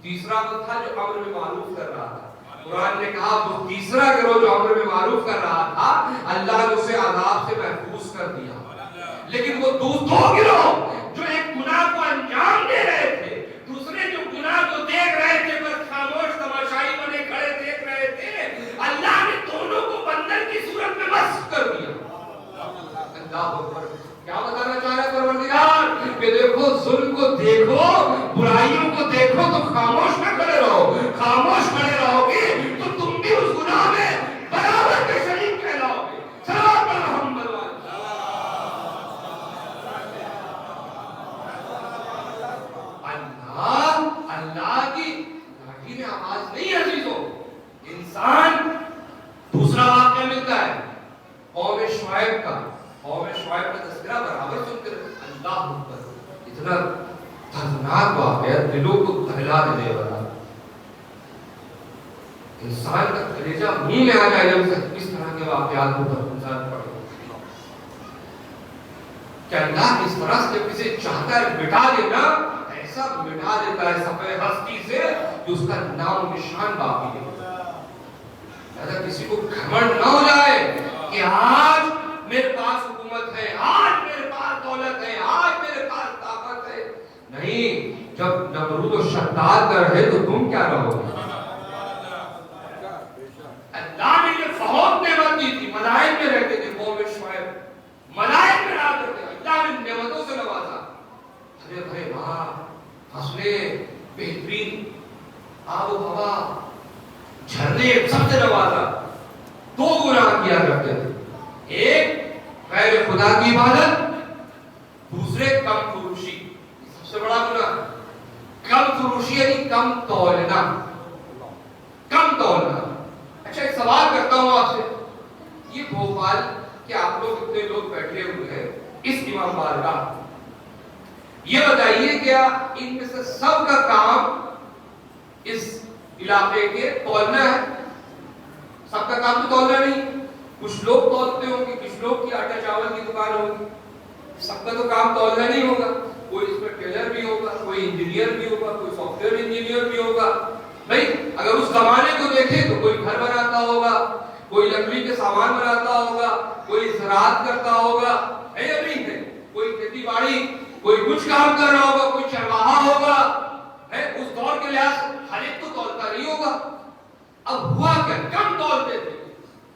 تیسرا وہ تھا جو امر بالمعروف کر رہا تھا۔ قرآن نے کہا وہ تیسرا گروہ جو امر بالمعروف کر رہا تھا، اللہ نے اسے عذاب سے محفوظ کر دیا، لیکن وہ 2 گروہ جو ایک گناہ کو انجام دے رہے تھے، دوسرے جو گناہ دیکھو تو خاموش نہ کھڑے رہو. خاموش کھڑے رہو گے تو تم بھی اس گناہ میں برابر کے شریک کہلاؤ گے. صلوات پر محمد اللہ کی لاٹھی میں آواز نہیں ہے عزیزوں. انسان دوسرا واقعہ ملتا ہے قوم شعیب کا. قوم شعیب کا تذکرہ برابر سن کر اللہ اکبر, اتنا دردناک واقعہ, دلوں کو دہلا دینے والا. انسان کا کلیجہ منہ میں آ جائے جب اس طرح کے واقعات کو انسان پڑھے کہ اللہ اس طرح سے جب کسی چاہتا ہے مٹا دینا, ایسا مٹا دیتا ہے صفحہ ہستی سے کہ اس کا نام نشان باقی نہیں. ایسا کسی کو گھمنڈ نہ ہو جائے کہ آج میرے پاس حکومت ہے, آج میرے پاس دولت ہے, آج میرے پاس طاقت ہے. نہیں, جب نمرود و شداد کا رہے تو تم کیا رہو گے؟ اللہ نے یہ بہت نعمت دی تھی. ملائک میں رہتے تھے قوم شعیب, ملائک میں رہتے تھے. اللہ نے نعمتوں سے نوازا. ارے بھائی وہاں فصلیں, بہترین آب و ہوا, جھرنے, سب سے نوازا. دو گناہ کیا کرتے تھے, ایک غیر خدا کی عبادت, دوسرے کم فروشی. سب سے بڑا گناہ کم فروشی یعنی کم تولنا. کم تولنا. اچھا ایک سوال کرتا ہوں آپ سے, یہ بھوپال کہ آپ لوگ اتنے لوگ بیٹھے ہوئے ہیں اس امام بارگاہ, یہ بتائیے کیا ان میں سے سب کا کام اس علاقے کے تولنا ہے؟ سب کا کام تو تولنا نہیں. کچھ لوگ تولتے ہوں گے, کچھ لوگ کی آٹا چاول کی دکان ہوگی. سب کا تو کام تولنا نہیں ہوگا. کوئی اس میں ٹیلر بھی ہوگا, کوئی انجینئر بھی ہوگا, کوئی سافٹ ویئر انجینئر بھی ہوگا. بھائی اگر اس زمانے کو دیکھیں تو کوئی گھر بناتا ہوگا, کوئی لکڑی کے سامان بناتا ہوگا, کوئی زراعت کرتا ہوگا, ہے یا نہیں ہے؟ کوئی کھیتی باڑی, کوئی کچھ کام کر رہا ہوگا, کوئی چرواہا ہوگا. ہے اس دور کے لحاظ سے ہر ایک تو تولتا نہیں ہوگا. اب ہوا کیا, کم تولتے تھے.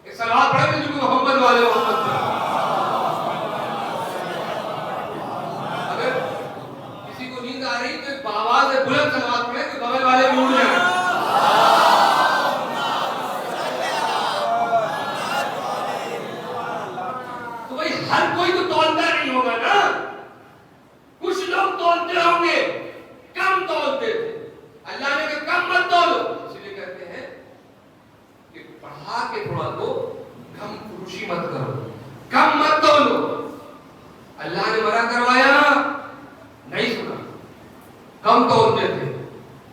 ایک صلوات پڑھیں گے جو محمد والے محمد پر. اگر کسی کو نیند آ رہی تو ایک باواز ہے بلند صلوات پڑھیں کہ بغل والے بھی اٹھ جائیں. تو بھائی ہر کوئی تو تولتا نہیں ہوگا نا. کچھ لوگ تولتے ہوں گے, کم تولتے تھے. اللہ نے کہا کم مت تولو, اس لیے کہتے ہیں کہ پڑھا کے تھوڑا تو کم فروشی مت کرو, کم مت تولو. اللہ نے منع کروایا, نہیں سنا. کم تولتے تھے,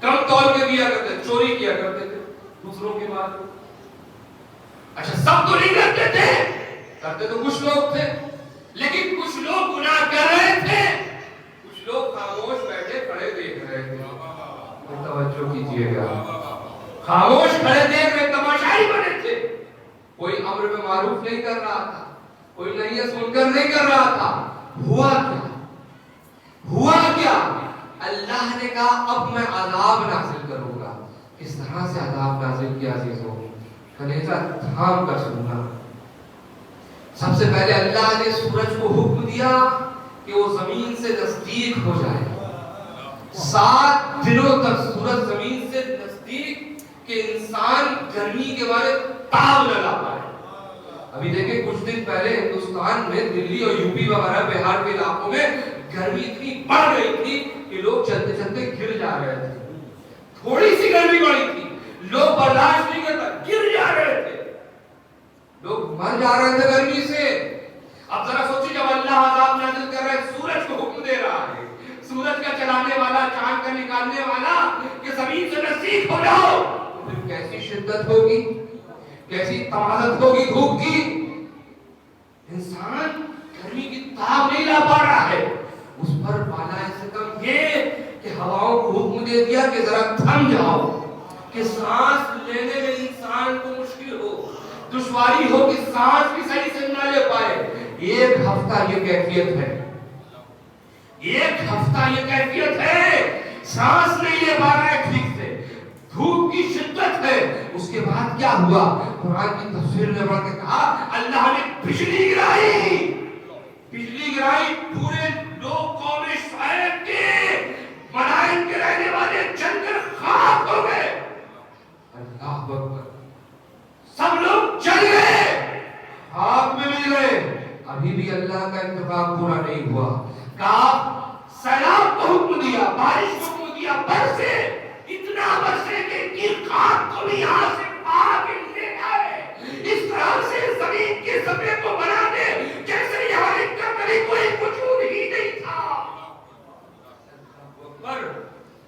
کم تول کے دیا کرتے, چوری کیا کرتے تھے دوسروں کے مال. اچھا سب تو نہیں کرتے تھے, کرتے تو کچھ لوگ تھے, لیکن کچھ لوگ گناہ کر رہے تھے, کچھ لوگ خاموش بیٹھے کھڑے دیکھ رہے تھے. توجہ کیجیے گا, خاموش کھڑے دیکھ رہے, تماشائی بنے تھے. کوئی امر میں معروف نہیں کر رہا تھا, کوئی نہی سن کر نہیں کر رہا تھا. ہوا کیا, ہوا کیا, اللہ نے کہا اب میں عذاب نازل کروں گا. کس طرح سے عذاب نازل کیا عزیزوں, کلیجہ تھام کر سننا. سب سے پہلے اللہ نے سورج کو حکم دیا کہ وہ زمین سے نزدیک ہو جائے. 7 دنوں تک سورج زمین سے نزدیک کہ انسان گرمی کے بارے تاب نہ لا پائے. ابھی دیکھیں کچھ دن پہلے ہندوستان میں دلی اور یوپی وغیرہ بہار کے علاقوں میں گرمی اتنی بڑھ گئی تھی کہ لوگ چلتے چلتے گر جا رہے تھے. تھوڑی سی گرمی بڑی تھی, لوگ برداشت نہیں کرتا, گر جا رہے تھے, لوگ مر جا رہے تھے گرمی سے. اب ذرا سوچیں جب اللہ عذاب نازل کر رہا ہے, سورج کو حکم دے رہا ہے, سورج کا چلانے والا, چاند کا نکالنے والا کہ زمین سے نزدیک ہو جاؤ, تو پھر کیسی شدت ہوگی, کیسی تمازت ہوگی دھوپ کی. انسان گرمی کی تاب نہیں لا پا رہا ہے. اس پر بالا سے کم یہ کہ ہواؤں کو حکم دے دیا کہ ذرا تھم جاؤ, کہ سانس لینے میں انسان کو مشکل ہو, دشواری ہو, کہ سانس بھی صحیح سے نہ لے پائے. 1 ہفتہ یہ کیفیت ہے, 1 ہفتہ یہ کیفیت ہے, سانس نہیں لے پا رہا ہے ٹھیک سے, دھوپ کی شدت ہے. اس کے بعد کیا ہوا, قرآن کی تفسیر نے پڑھ کے کہا اللہ نے بجلی گرائی, بجلی گرائی. پورے لوگ قوم شعیب کے مدائن کے رہنے والے جنگ اللہ کا انتخاب پورا نہیں ہوا. کاف سیلاب کو حکم دیا, بارش کو حکم دیا, برسے, اتنا برسے کہ خاک کو بھی یہاں سے پاک لے آئے. اس طرح سے زمین کے سطح کو بنا دے جیسے یہاں ان کا کبھی کوئی وجود ہی نہیں تھا. پر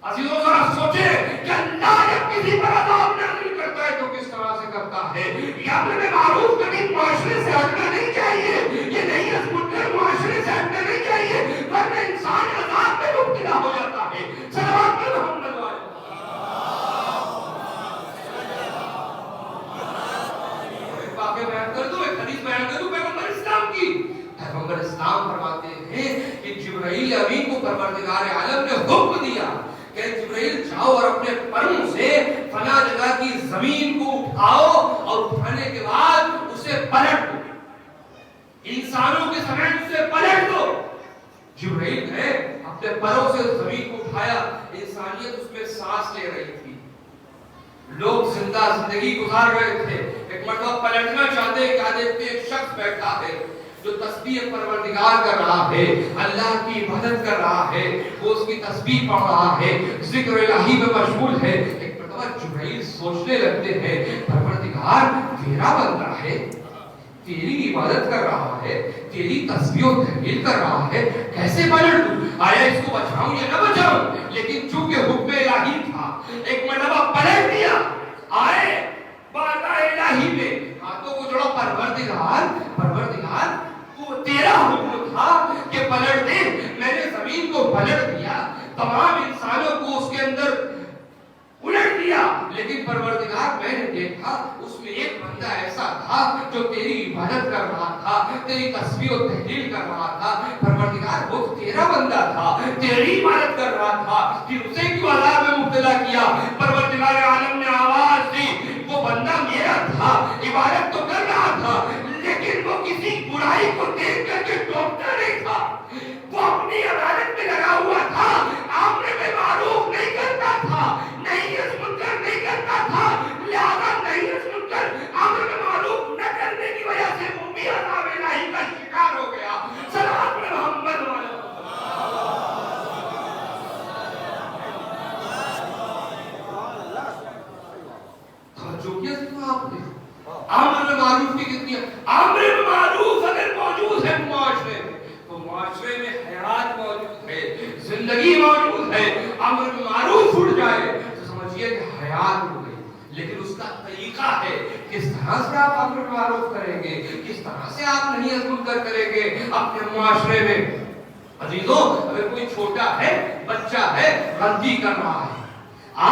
عزیزوں ذرا سوچیں کہ اللہ جب کسی پر عذاب نازل کرتا ہے تو کس طرح سے کرتا ہے. یہ امر معروف کبھی معاشرے سے ہٹنا نہیں چاہیے, یہ نہیں ہے منکر معاشرے سے ہٹنا نہیں چاہیے, ورنہ انسان عذاب میں مبتلا ہو جاتا ہے. صلوات پر محمد بیان کر دو, ایک حدیث بیان کر دو پیغمبر اسلام کی. پیغمبر اسلام فرماتے ہیں کہ جبرائیل امین کو پروردگار عالم نے حکم دیا کہ جبرائیل جاؤ اور اپنے پروں سے فلاں جگہ کی زمین کو اٹھاؤ اور اٹھانے کے بعد اسے پلٹ دو, انسانوں کے سمیت اسے پلٹ دو. جبرائیل گئے, اپنے پروں سے زمین کو اٹھایا, انسانیت اس میں سانس لے رہی تھی, لوگ زندہ زندگی گزار رہے تھے. ایک مرتبہ پلٹنا چاہتے ہیں, کیا دیکھتے ایک شخص بیٹھا ہے جو تسبیح پروردگار کر رہا ہے, اللہ کی عبادت کر رہا ہے, وہ اس کی تسبیح پڑھ رہا ہے, ذکر الہی میں مشغول ہے. ایک مرتبہ جبرائیل سوچنے لگتے ہیں پروردگار تیرا بندہ ہے, تیری عبادت کر رہا ہے, تیری تسبیح و تحلیل کر رہا ہے, کیسے پلٹ دوں, آیا اس کو بچاؤں یا نہ بچاؤں. لیکن چونکہ حکم الہی تھا ایک مرتبہ پلٹ دیا. آئے بارگاہ الہی میں ہاتھوں کو جوڑا, پروردگار وہ تیرا حکم تھا کہ پلٹ دے, میں نے زمین کو پلٹ دیا, تمام انسانوں کو اس کے اندر الٹ دیا, لیکن پروردگار میں نے دیکھا اس میں ایک بندہ ایسا تھا جو تیری عبادت کر رہا تھا, تیری تسبیح و تحلیل کر رہا تھا. پروردگار وہ تیرا بندہ تھا, تیری عبادت کر رہا تھا, پھر اسے کیوں عذاب میں مبتلا کیا. پروردگار عالم نے آواز دی, وہ بندہ میرا تھا, عبادت تو کر رہا تھا, لیکن وہ کسی برائی کو دیکھ کر کے ٹوکتا نہیں تھا, وہ اپنی عبادت میں لگا ہوا تھا, امر میں معروف نہیں کرتا تھا, نہیں اس منکر نہیں کرتا تھا, لہذا نہیں اس منکر امر میں معروف نہ کرنے کی وجہ سے وہ بھی عذاب الہی کا شکار ہو گیا. صلوات پر محمد والا توجہ کیا سنا آپ نے. امر معروف کی کتنی, امر معروف اگر موجود ہے معاشرے میں تو معاشرے میں حیات موجود ہے, زندگی موجود ہے. امر معروف اٹھ جائے تو سمجھیے کہ حیات ہو گئی. لیکن اس کا طریقہ ہے کس طرح سے آپ امر معروف کریں گے, کس طرح سے آپ نہیں منکر کریں گے اپنے معاشرے میں. عزیزوں اگر کوئی چھوٹا ہے, بچہ ہے, غلطی کر رہا ہے,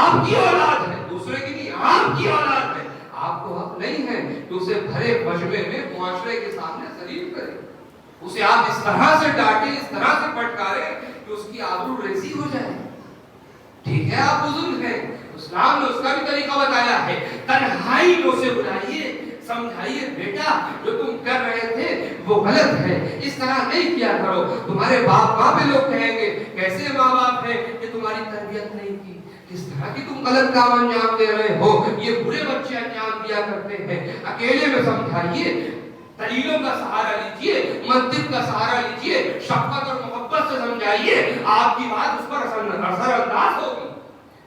آپ کی اولاد ہے, دوسرے کی نہیں, آپ کی اولاد ہے, آپ کو حق نہیں ہے کہ اسے بھرے مجمع میں معاشرے کے سامنے ذلیل کریں. اسے آپ اس طرح سے ڈانٹیں, اس طرح سے پھٹکاریں کہ اس کی آبرو ریزی ہو جائے. ٹھیک ہے آپ بزرگ ہیں, اسلام نے اس کا بھی طریقہ بتایا ہے, تنہائی میں اسے بلائیے, سمجھائیے بیٹا جو تم کر رہے تھے وہ غلط ہے, اس طرح نہیں کیا کرو. تمہارے باپ ماں پہ لوگ کہیں گے کیسے ماں باپ ہیں کہ تمہاری تربیت نہیں کی, کس طرح کی تم غلط کام انجام دے رہے ہو, یہ برے بچے انجام دیا کرتے ہیں. اکیلے میں سمجھائیے, دلیلوں کا سہارا لیجئے, منطق کا سہارا لیجئے, شفقت اور محبت سے سمجھائیے, آپ کی بات اس پر اثر انداز ہوگی,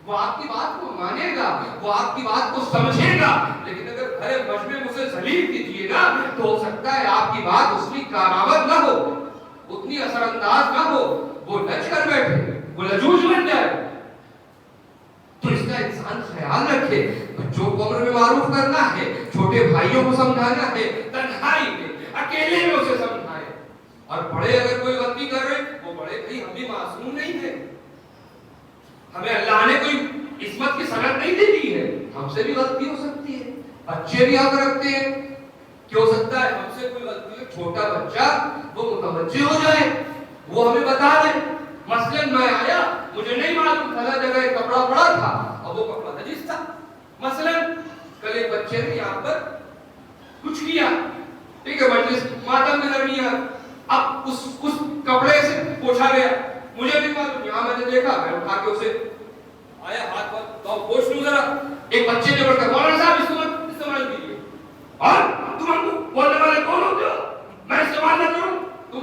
وہ آپ کی بات کو مانے گا, وہ آپ کی بات کو سمجھے گا. لیکن اگر بھرے مجمع میں اسے ذلیل کیجیے گا تو ہو سکتا ہے آپ کی بات اس کی کارآمد نہ ہو, اتنی اثر انداز نہ ہو, وہ لچ کر بیٹھے, وہ لجوج بن جائے. تو اس کا انسان خیال رکھے. بچوں کو امر میں معروف کرنا ہے, چھوٹے بھائیوں کو سمجھانا ہے, تنہائی میں اکیلے میں اسے سمجھائے. اور بڑے اگر کوئی غلطی کر رہے, وہ بڑے بھائی ہم بھی معصوم نہیں ہیں, ہمیں اللہ نے کوئی عصمت کی سند نہیں دے دی ہے, ہم سے بھی غلطی ہو سکتی ہے. بچے بھی حق رکھتے ہیں کہ ہو سکتا ہے ہم سے کوئی غلطی ہو, چھوٹا بچہ وہ متوجہ ہو جائے, وہ ہمیں بتا دے. مثلاً میں آیا, مجھے نہیں معلوم فلاں جگہ ایک کپڑا پڑا تھا اور وہ کپڑا نجس تھا. مثلاً کل ایک بچے نے یہاں پر کچھ کیا, ٹھیک ہے, مجلس ماتم میں درمیان, اب اس کپڑے سے پوچھا گیا, مجھے نہیں معلوم, یہاں میں نے دیکھا, میں اٹھا کے اسے آیا ہاتھ پر تو پوچھ لوں ذرا. ایک بچے نے بڑھ کر مولانا صاحب اس کو استعمال کیجیے, اور تم ہم کو بولنے والے کون ہوتے ہو, میں استعمال نہ کروں, تم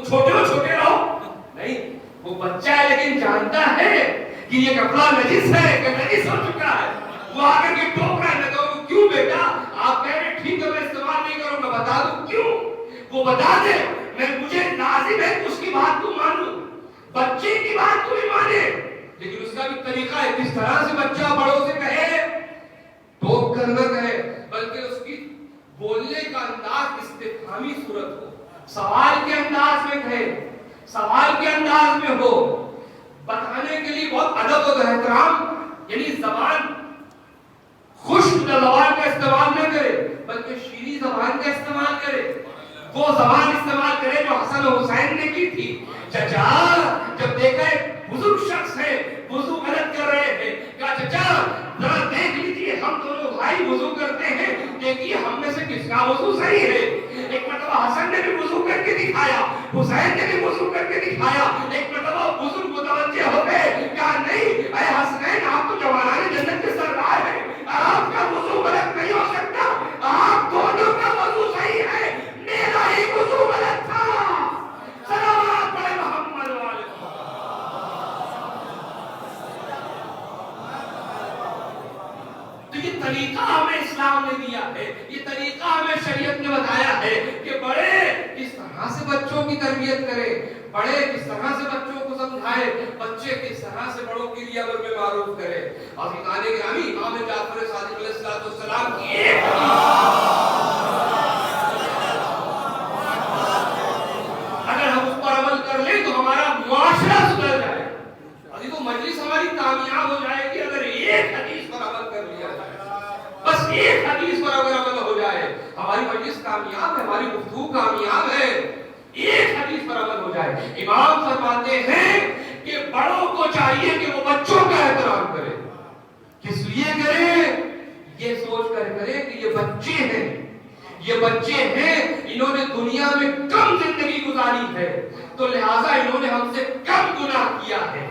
جانتا ہے کہ یہ کپڑا نجس ہے کہ نجس ہو چکا ہے، وہ آ کر کے ٹوک رہا ہے، میں کہوں کیوں بیٹا آپ کہہ رہے ٹھیک ہے میں استعمال نہیں کروں، میں بتا دوں کیوں، وہ بتا دے، مجھے لازم ہے اس کی بات کو مانوں، بچے کی بات کو بھی مانے، لیکن اس کا بھی طریقہ ہے کس طرح سے بچہ بڑوں سے کہے، ٹوک کر نہ کہے، بلکہ اس کی بولنے کا انداز استفہامی صورت ہو، سوال کے انداز میں کہے، سوال کے انداز میں ہو، بتانے کے لیے بہت ادب و احترام، یعنی زبان خشک زبان کا استعمال نہ کرے بلکہ شیریں زبان کا استعمال کرے، وہ زبان استعمال کرے جو حسن و حسین نے کی تھی، چچا جب دیکھا بزرگ شخص ہے وضو غلط کر رہے ہیں، کہا چچا ذرا دیکھ لیجیے ہم دونوں بھائی وضو کرتے ہیں، دیکھیے ہم میں سے کس کا وضو صحیح ہے، ایک مرتبہ حسن نے بھی وضو کر کے دکھایا، حسین نے بھی وضو کر کے دکھایا، ایک مرتبہ بزرگ متوجہ ہو گئے، کہا نہیں اے حسنین آپ تو جوانان جنت کے سردار ہیں، آپ کا وضو غلط نہیں ہو سکتا، آپ دونوں کا وضو صحیح ہے، میرا ہی وضو غلط تھا، صلوات پڑھے محمد والے تو یہ طریقہ ہمیں اسلام نے دیا ہے، یہ طریقہ ہمیں شریعت نے بتایا ہے کہ بڑے کس طرح سے بچوں کی تربیت کرے، بڑے کس طرح سے بچوں کو سمجھائے، بچے کس طرح سے بڑوں کے لیے امر بالمعروف کرے۔ اور خانے گرامی امام جعفر صادق علیہ السلام کی ایک اگر ہم اس پر عمل کر لیں تو ہمارا معاشرہ سدھر جائے، ابھی تو مجلس ہماری کامیاب ہو جائے گی اگر ایک حدیث پر عمل کر لیا جائے، بس ایک حدیث پر اگر عمل ہو جائے ہماری مجلس کامیاب ہے، ہماری گفتگو کامیاب ہے، ایک حدیث پر عمل ہو جائے۔ امام فرماتے ہیں کہ بڑوں کو چاہیے کہ وہ بچوں کا احترام کرے، کس لیے کرے؟ یہ سوچ کر کرے کہ یہ بچے ہیں، یہ بچے ہیں، انہوں نے دنیا میں کم زندگی گزاری ہے تو لہٰذا انہوں نے ہم سے کم گناہ کیا ہے،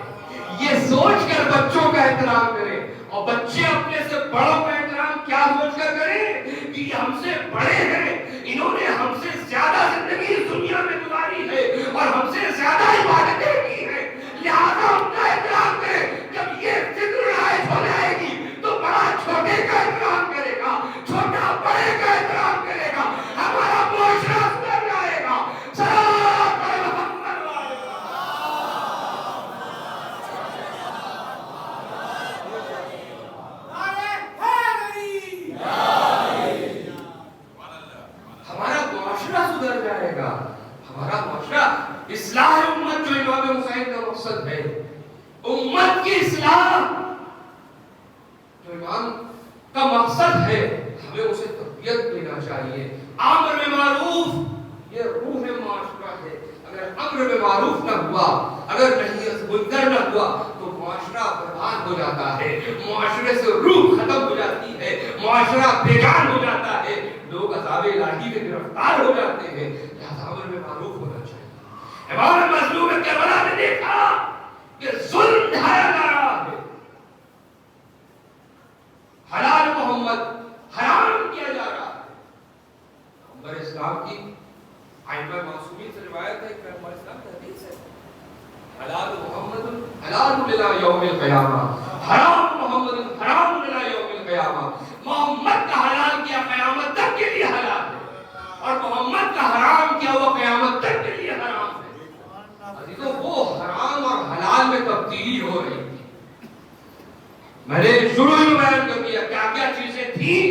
یہ سوچ کر بچوں کا احترام کرے۔ اور بچے اپنے سے بڑوں کا احترام کیا سوچ کر کریں کہ یہ ہم سے بڑے ہیں، انہوں نے ہم سے زیادہ زندگی اس دنیا میں گزاری ہے اور ہم سے زیادہ عبادتیں کی ہیں، لہذا ان کا احترام کریں۔ جب یہ فکر رائج ہو جائے گی تو بڑا چھوٹے کا احترام کرے گا، چھوٹا بڑے کا احترام کرے گا، ہمارا معاشرہ سدھر جائے گا۔ صلوات علی محمد ہمارا معاشرہ سدھر جائے گا، ہمارا معاشرہ اصلاح امت جو امام حسین کا مقصد ہے، امت کی اصلاح جو امام کا مقصد ہے، ہمیں اسے تربیت دینا چاہیے۔ امر بالمعروف یہ روح معاشرہ ہے، اگر امر بالمعروف نہ ہوا، اگر نہی از منکر نہ ہوا تو معاشرہ برباد ہو جاتا ہے، معاشرے سے روح ختم ہو جاتی ہے، معاشرہ بے جان ہو جاتا ہے، لوگ عذاب الہی میں گرفتار ہو جاتے ہیں، لہذا امر بالمعروف ہونا چاہیے۔ امام مظلوم کربلا نے دیکھا کہ ظلم ڈھایا جا رہا ہے، حلال محمد حرام کیا جا رہا ہے۔ پیغمبر اسلام کی ائمہ معصومین سے روایت ہے کہ پیغمبر اسلام کی حدیث ہے، حلال محمد حلال الی یوم القیامہ، حرام محمد حرام الی یوم القیامہ۔ محمد کا حلال کیا قیامت تک کے لیے حلال ہے اور محمد کا حرام کیا وہ قیامت تک کے لیے حرام ہے۔ عزیزوں وہ حرام اور حلال میں تبدیلی ہو رہی تھی، میں نے شروع میں بیان کر دیا کیا کیا چیزیں تھیں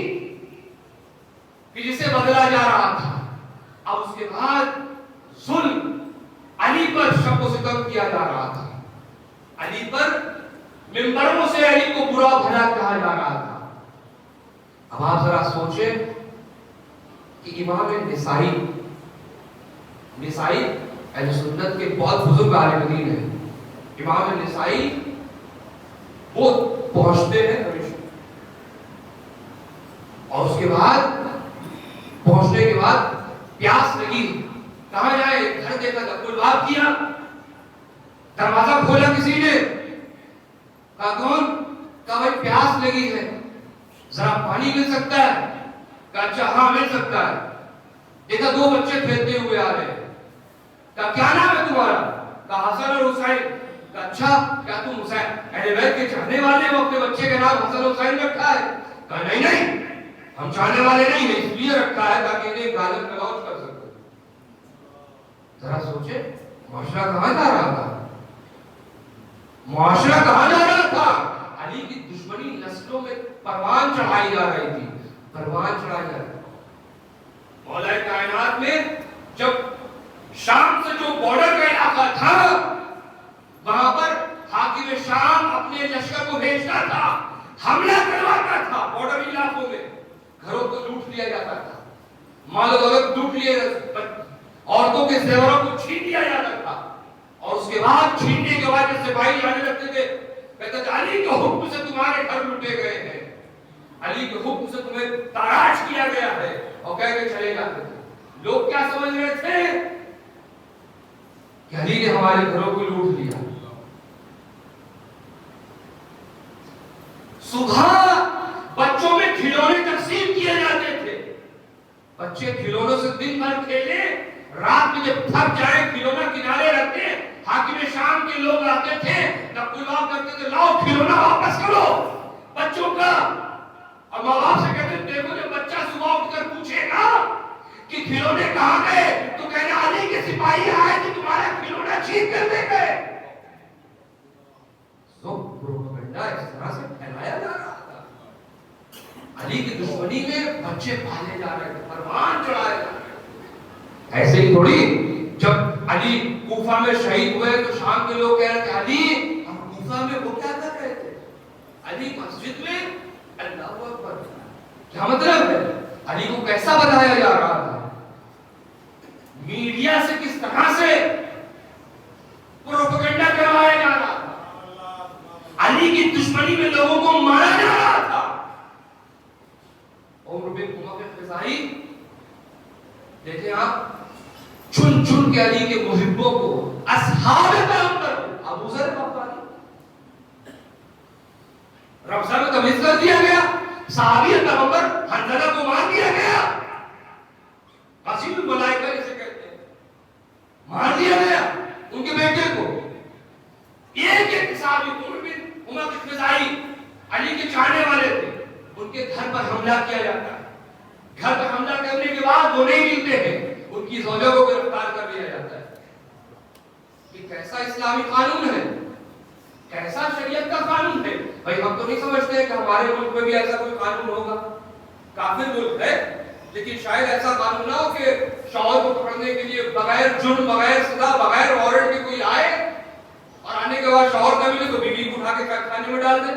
کہ جسے بدلا جا رہا تھا۔ اب اس کے بعد ظلم علی پر شب و ستم کیا جا رہا تھا، علی پر ممبروں سے علی کو برا بھلا کہا جا رہا تھا۔ اب آپ ذرا سوچیں کہ امام نسائی اہل سنت کے بہت بزرگ عالم دین ہیں، امام نسائی وہ پہنچتے ہیں اور اس کے بعد پہنچنے کے بعد پیاس لگی، کہاں جائے؟ گھر دیکھا دب الباب کیا، دروازہ کھولا کسی نے، کہا کون؟ کہا بھائی پیاس لگی ہے، ذرا پانی مل سکتا ہے؟ کہا اچھا ہاں مل سکتا ہے۔ دیکھا دو بچے کھیلتے ہوئے آ رہے ہیں، کہا کیا نام ہے تمہارا؟ کہا حسن اور حسین۔ اچھا کیا تم حسین اہل بیت کے چاہنے والے ہو، اپنے بچے کے نام حسن حسین رکھا ہے؟ کہا نہیں نہیں، ہم چاہنے والے نہیں ہیں، اس لیے رکھا ہے تاکہ انہیں غالب نواز کر سکتے۔ ذرا سوچے معاشرہ کہاں جا رہا تھا، معاشرہ کہاں جا رہا تھا؟ علی کی دشمنی نسلوں میں پروان چڑھائی جا رہی تھی، پروان چڑھائی جا رہی تھی۔ مولا کائنات میں جب شام سے جو بارڈر کا علاقہ تھا وہاں پر حاکم شام اپنے لشکر کو بھیجتا تھا، حملہ کرواتا تھا، بارڈر علاقوں میں گھروں کو لوٹ لیا جاتا تھا، مال و دولت لوٹ لیے، عورتوں کے زیوروں کو چھین لیا جاتا تھا، اور اس کے بعد چھیننے کے بعد جب سپاہی آنے لگتے تھے کہتے تھے علی کے حکم سے تمہارے گھر لوٹے گئے ہیں، علی کے حکم سے تمہیں تاراج کیا گیا ہے، اور کہہ کے چلے جاتے تھے۔ لوگ کیا سمجھ رہے تھے کہ علی نے ہمارے گھروں کو لوٹ لیا۔ صبح بچوں میں کھلونے تقسیم کیے جاتے تھے، بچے کھلونوں سے دن بھر کھیلے، رات میں جب تھک جائے کھلونا کنارے رکھتے، حاکم شام کے لوگ آتے تھے تب بلاؤ کرتے تھے لاؤ کھلونا واپس کرو بچوں کا، اور ماں باپ سے کہتے تھے دیکھو جب بچہ صبح اٹھ کر پوچھے گا کہ کھلونے کہاں گئے تو کہنا علی کے سپاہی آئے تو تمہارا کھلونا چھین کر لے گئے۔ سب پروپیگنڈا اس طرح سے پھیلایا جا رہا تھا، علی کی دشمنی میں بچے پالے جا رہے تھے، پروان چڑھائے جا رہے تھے۔ ایسے ہی تھوڑی جب علی کوفہ میں شہید ہوئے تو شام کے لوگ کہہ رہے تھے علی ہم کوفہ میں وہ کیا کر رہے تھے، علی مسجد میں اللہ اکبر، کیا مطلب ہے؟ علی کو کیسا بتایا جا رہا تھا، میڈیا سے کس طرح سے پروپیگنڈا کروایا جا رہا تھا، علی کی دشمنی میں لوگوں کو مارا جا رہا تھا۔ عمر بن عمر الخزاعی دیکھیں آپ، چن چن کے علی کے محبوں کو، اصحاب پیغمبر کو، ابو ذر غفاری رمضان میں تمیز کر دیا گیا، صحابی پیغمبر حنظلہ کو مار دیا گیا، غسیل الملائکہ جسے کہتے ہیں مار دیا گیا ان کے بیٹے کو۔ ایک ایک صحابی عمر بن عمر الخزاعی علی کے چاہنے والے تھے، ان کے گھر پر حملہ کیا جاتا ہے، گھر پر حملہ کرنے کے بعد وہ نہیں ملتے ہیں، ان کی زوجہ کو گرفتار کر لیا جاتا ہے۔ یہ کیسا اسلامی قانون ہے، کیسا شریعت کا قانون ہے؟ بھائی ہم تو نہیں سمجھتے کہ ہمارے ملک میں بھی ایسا کوئی قانون ہوگا، کافر ملک ہے لیکن شاید ایسا قانون نہ ہو کہ شوہر کو پکڑنے کے لیے بغیر جرم، بغیر سزا، بغیر وارنٹ کے کوئی آئے اور آنے کے بعد شوہر کا ملے تو بیوی کو اٹھا کے قید خانے میں ڈال دیں۔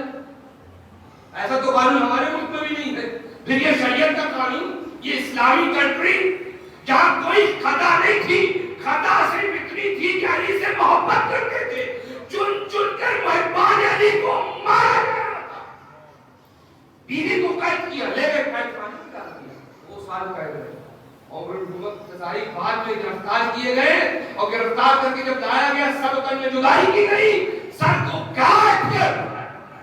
ایسا تو قانون ہمارے ملک میں بھی نہیں ہے۔ پھر یہ شریعت کا قانون، یہ اسلامی کنٹری جہاں کوئی خطا نہیں تھی، خطا صرف اتنی تھی کہ علی سے محبت کرتے تھے، چن چن کر محبان علی کو مارا گیا تھا، بیوی کو قید کیا، لے گئے قید خانے میں ڈال دیا، 2 سال قید رہے۔ عمر بن عمر الخزاعی بعد میں گرفتار کیے گئے، اور گرفتار کر کے جب لایا گیا سب تن میں جدائی کی گئی، سر کو کاٹ کر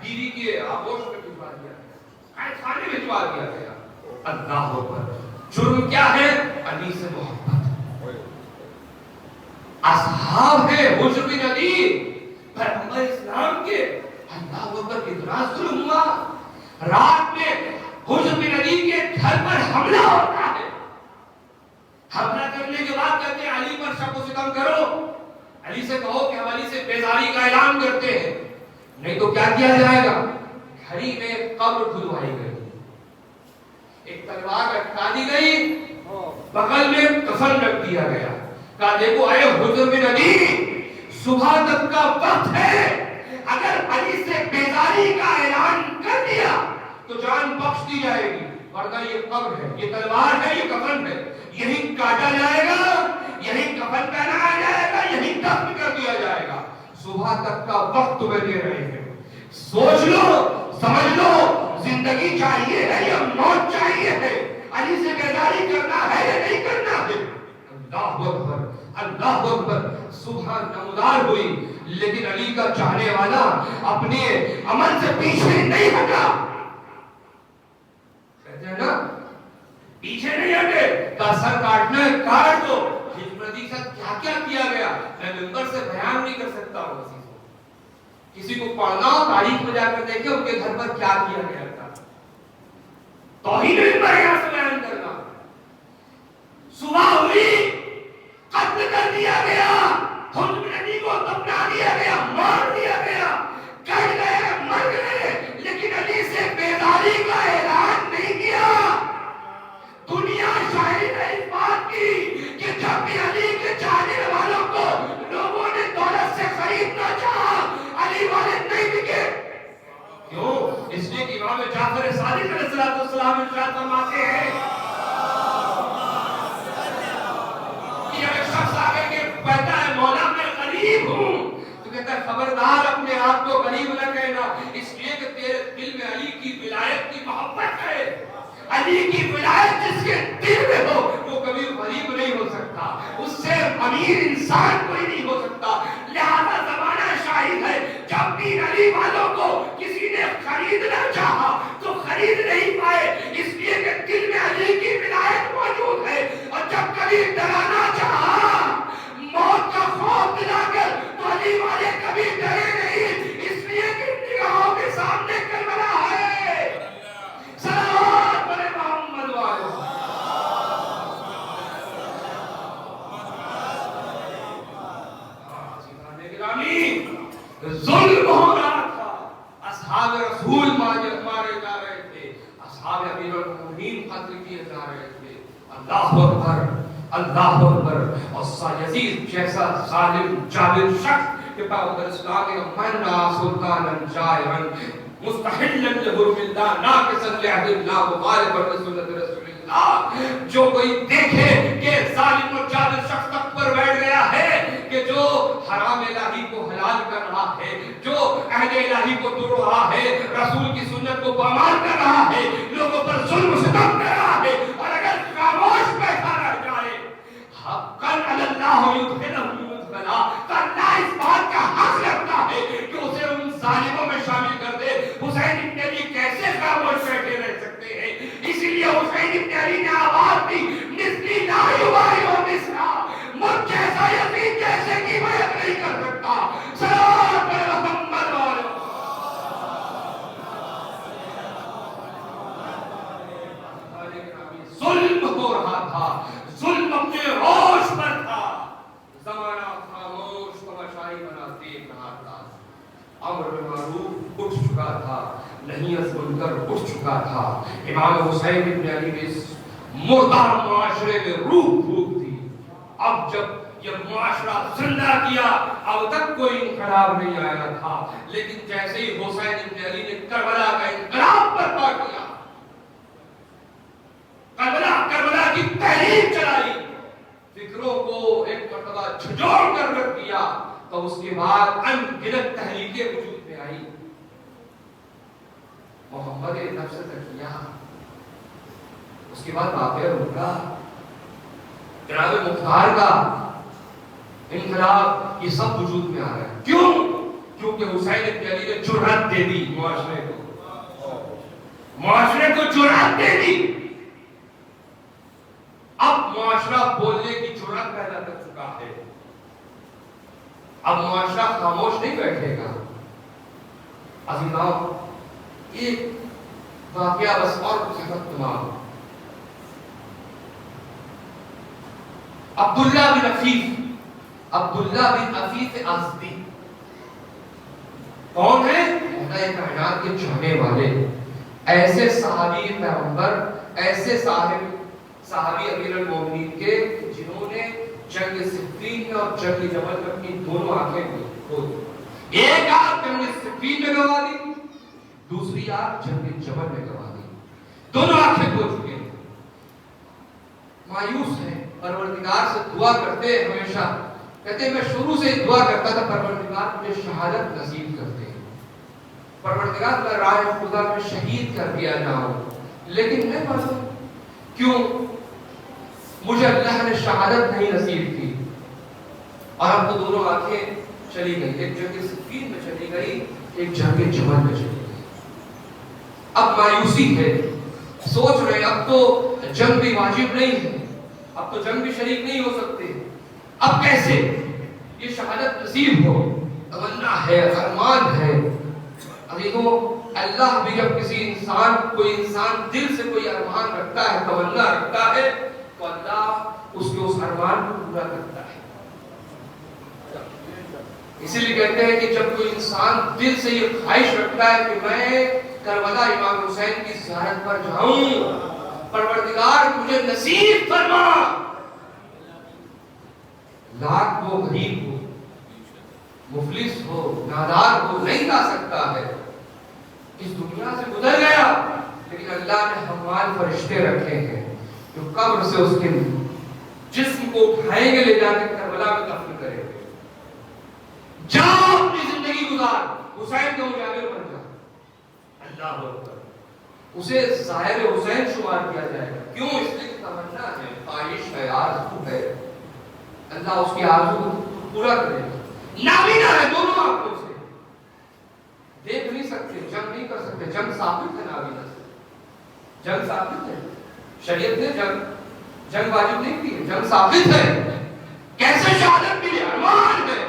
بیوی کے آغوش میں بھجوا دیا گیا، قید خانے میں بھجوا دیا گیا۔ اللہ اکبر، جرم کیا ہے؟ علی سے محبت۔ اصحاب ہے حجر بن علی پیغمبر اسلام کے، اللہ اکبر کتنا ظلم ہوا۔ رات میں حجر بن علی کے گھر پر حملہ ہوتا ہے، حملہ کرنے کے بعد کہتے ہیں علی پر شک و ستم کرو، علی سے کہو کہ ہم علی سے بیزاری کا اعلان کرتے ہیں، نہیں تو کیا کیا جائے گا؟ گھڑی میں قبر کھدوائی گئی، ایک تلوار لٹکا دی گئی، بغل میں کفن رکھ دیا گیا، کہا دیکھو اے حجر بن علی صبح تک کا وقت ہے، اگر علی سے بیزاری کا اعلان کر دیا تو جان بخش دی جائے گی، ورنہ یہ قبر ہے، یہ تلوار ہے، یہ کفن ہے، یہی کاٹا جائے گا، یہی کفن پہنایا جائے گا، یہی دفن کر دیا جائے گا، صبح تک کا وقت تمہیں دے رہے ہیں، سوچ لو، سمجھ لو، زندگی چاہیے ہے یا موت چاہیے ہے، علی سے بیزاری کرنا ہے یا نہیں کرنا ہے۔ اللہ اکبر، اللہ اکبر، صبح نمودار ہوئی، لیکن علی کا چاہنے والا اپنے عمل سے پیچھے نہیں ہٹا، کہتے ہیں نا پیچھے نہیں ہٹے، کا سر کاٹنا ہے کاٹ دو۔ حکمت سے کیا کیا کیا گیا میں ممبر سے بیان نہیں کر سکتا ہوں، کسی کو پڑھنا ہو تاریخ میں جا کر دیکھیں ان کے گھر پر کیا کیا گیا تھا. توہین بیان سے بیان کرنا. صبح ہوئی قتل کر دیا گیا, خود نبی کو دفنا دیا گیا, مار دیا گیا, کٹ گئے, مر گئے, لیکن علی سے بیداری کا اعلان نہیں کیا. دنیا شاہد ہے اس بات کی کہ جب بھی علی کے چاہنے والوں کو لوگوں نے دولت سے خریدنا چاہا, علی والے نہیں بکے. کیوں؟ اس لیے کہ امام جعفر صادق علیہ السلام ارشاد فرماتے ہیں کہ جب ایک شخص آگے کے کہتا ہے مولا میں غریب ہوں, تو کہتا ہے خبردار اپنے آپ کو غریب نہ کہنا, اس لیے کہ تیرے دل میں علی کی ولایت کی محبت ہے. علی کی ولایت جس کے دل میں ہو وہ کبھی غریب نہیں ہو سکتا, اس سے امیر انسان کوئی نہیں ہو سکتا. لہذا زمانہ شاہد ہے جب بھی علی والوں کو کسی نے خریدنا چاہا تو خرید نہیں پائے, اس لیے کہ دل میں علی کی ولایت موجود ہے. اور جب کبھی ڈرانا چاہا موت کا خوف دلا کر تو علی والے کبھی ڈرے نہیں, اس لیے کہ نگاہوں کے سامنے کربلا ہے. صلوات علی محمد والے. ظلم ہو رہا تھا, اصحاب رسول مارے جا رہے تھے, اصحاب امیر المومنین قتل کیے جا رہے تھے. اللہ اکبر, اللہ اکبر. اور یزید جیسا ظالم جابر شخص کہ پیغمبر اسلام نے من را سلطانا جائرا مستحلا لحرم اللہ ناقصا لعہد اللہ مخالفا لسنت رسول اللہ, جو کوئی دیکھے کہ ظالم اور جابر شخص تک پر بیٹھ گیا ہے کہ جو حرام الہی کو حلال کر رہا ہے, جو عہد الہی کو توڑ رہا ہے, رسول کی سنت کو پامال کر رہا ہے, لوگوں پر ظلم و ستم کر رہا ہے, اور اگر خاموش بیٹھا رہ جائے حقاً علی اللہ یدخلہ مدخلا, تو اللہ اس بات کا حق رکھتا ہے کہ اسے ان ظالموں میں شامل کر دے. حسین ابن علی کیسے خاموش بیٹھے رہ سکتے ہیں؟ اسی لیے حسین ابن علی نے آواز دی, مثلی لا یبایع مثلا, مجھ جیسا یزید جیسے کی بیعت نہیں کر سکتا. صلوات علی محمد والے. ظلم ہو رہا تھا, ظلم اپنے روش پر تھا, زمانہ خاموش تماشائی بنا دیکھ رہا تھا. امر بالمعروف اٹھ چکا تھا, نہیں از منکر اٹھ چکا تھا. امام حسین ابن علی نے اس مردار معاشرے میں روح پھونک دی. اب جب یہ معاشرہ زندہ کیا, اب تک کوئی انقلاب نہیں آیا تھا, لیکن جیسے ہی حسین ابن علی نے کربلا کا انقلاب برپا کیا, کربلا کی تحریک چلائی, فکروں کو ایک مرتبہ جھنجھوڑ کر رکھ دیا, تو اس کے بعد ان گنت تحریکیں وجود میں آئی. محمد نفس تکیہ, اس کے بعد واقعہ ہوگا جناب مختار کا انقلاب, یہ سب وجود میں آ رہا ہے. کیوں؟ کیونکہ حسین ابن علی نے جرأت دے دی معاشرے کو جرأت دے دی. اب معاشرہ بولنے کی جرأت پیدا کر چکا ہے, اب معاشرہ خاموش نہیں بیٹھے گا. عزیزاں, ایک واقعہ بس اور کچھ تمام. عبداللہ بن عفیف ازدی کون ہے؟ خدا کائنات کے چاہنے والے, ایسے صحابی پیغمبر, ایسے صحابی امیر المومنین کے جنہوں نے جنگ صفین میں اور جنگ جمل میں اپنی دونوں آنکھیں کھو دی. ایک آنکھ جنگ صفین میں گوا دی, دوسری آنکھ جنگ جمل میں گوا دی, دونوں آنکھیں کھو چکے ہیں. مایوس ہیں, پروردگار سے دعا کرتے ہیں ہمیشہ, کہتے ہیں میں شروع سے دعا کرتا تھا پروردگار مجھے شہادت نصیب کرتے ہیں, پروردگار میں راہ خدا میں شہید کر دیا جاؤں, لیکن نہیں معلوم کیوں مجھے اللہ نے شہادت نہیں نصیب کی. اور اب تو دونوں آنکھیں چلی گئی, ایک جنگ صفین میں چلی گئی, ایک جنگ جمل میں چلی گئی. اب مایوسی ہے, سوچ رہے اب تو جنگ بھی واجب نہیں ہے, اب تو جنگ بھی شریک نہیں ہو سکتے, اب کیسے یہ شہادت نصیب ہو. تمنا ہے، ارمان ہے۔ عزیزوں، اللہ بھی جب کوئی انسان دل سے کوئی ارمان رکھتا ہے، تمنا رکھتا ہے، تو اللہ اس کے اس ارمان کو پورا کرتا ہے۔ اسی لیے کہتے ہیں کہ جب کوئی انسان دل سے یہ خواہش رکھتا ہے کہ میں کربلا امام حسین کی زیارت پر جاؤں، پروردگار مجھے نصیب فرما، لاکھ وہ غریب ہو، مفلس ہو، نادار ہو، نہیں لا سکتا ہے، اس دنیا سے گزر گیا، لیکن اللہ نے ہموار فرشتے رکھے ہیں جو قبر سے اس کے جسم کو اٹھائیں گے، لے جا کے کربلا میں دفن کریں گے۔ جاؤ اپنی زندگی گزار، حسین کا مجاور بن جا۔ اللہ اکبر، اسے ظاہر حسین شمار کیا جائے گا۔ کیوں؟ اس لیے کہ تمنا ہے، خواہش ہے، آرزو ہے، اللہ اس کی آرزو کو پورا کرے گا۔ نابینا ہے دونوں آنکھوں سے، دیکھ نہیں سکتے، جنگ نہیں کر سکتے، جنگ ثابت ہے نابینا سے، جنگ ثابت ہے، شریعت نے جنگ واجب نہیں کی ہے، جنگ ثابت ہے۔ کیسے شہادت ملی؟ ارمان ہے۔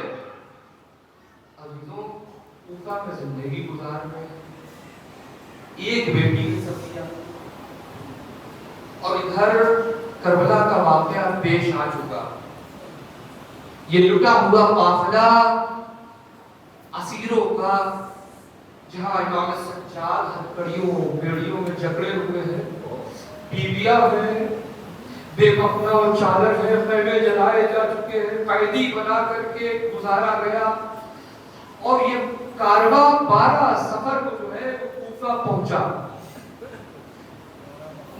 عزیزوں، کوفہ میں زندگی گزار میں ایک بیٹی کی سفیہ، اور ادھر کربلا کا واقعہ پیش آ چکا۔ یہ لٹا ہوا قافلہ اسیروں کا، جہاں امام سجاد ہتھکڑیوں بیڑیوں میں جکڑے ہوئے ہیں، بیویاں ہیں، بے کفنہ و چادر ہیں، خیمے جلائے جا چکے ہیں، قیدی بنا کر کے گزارا گیا، اور یہ کارواں 12 سفر کو جو ہے وہ کوفہ پہنچا۔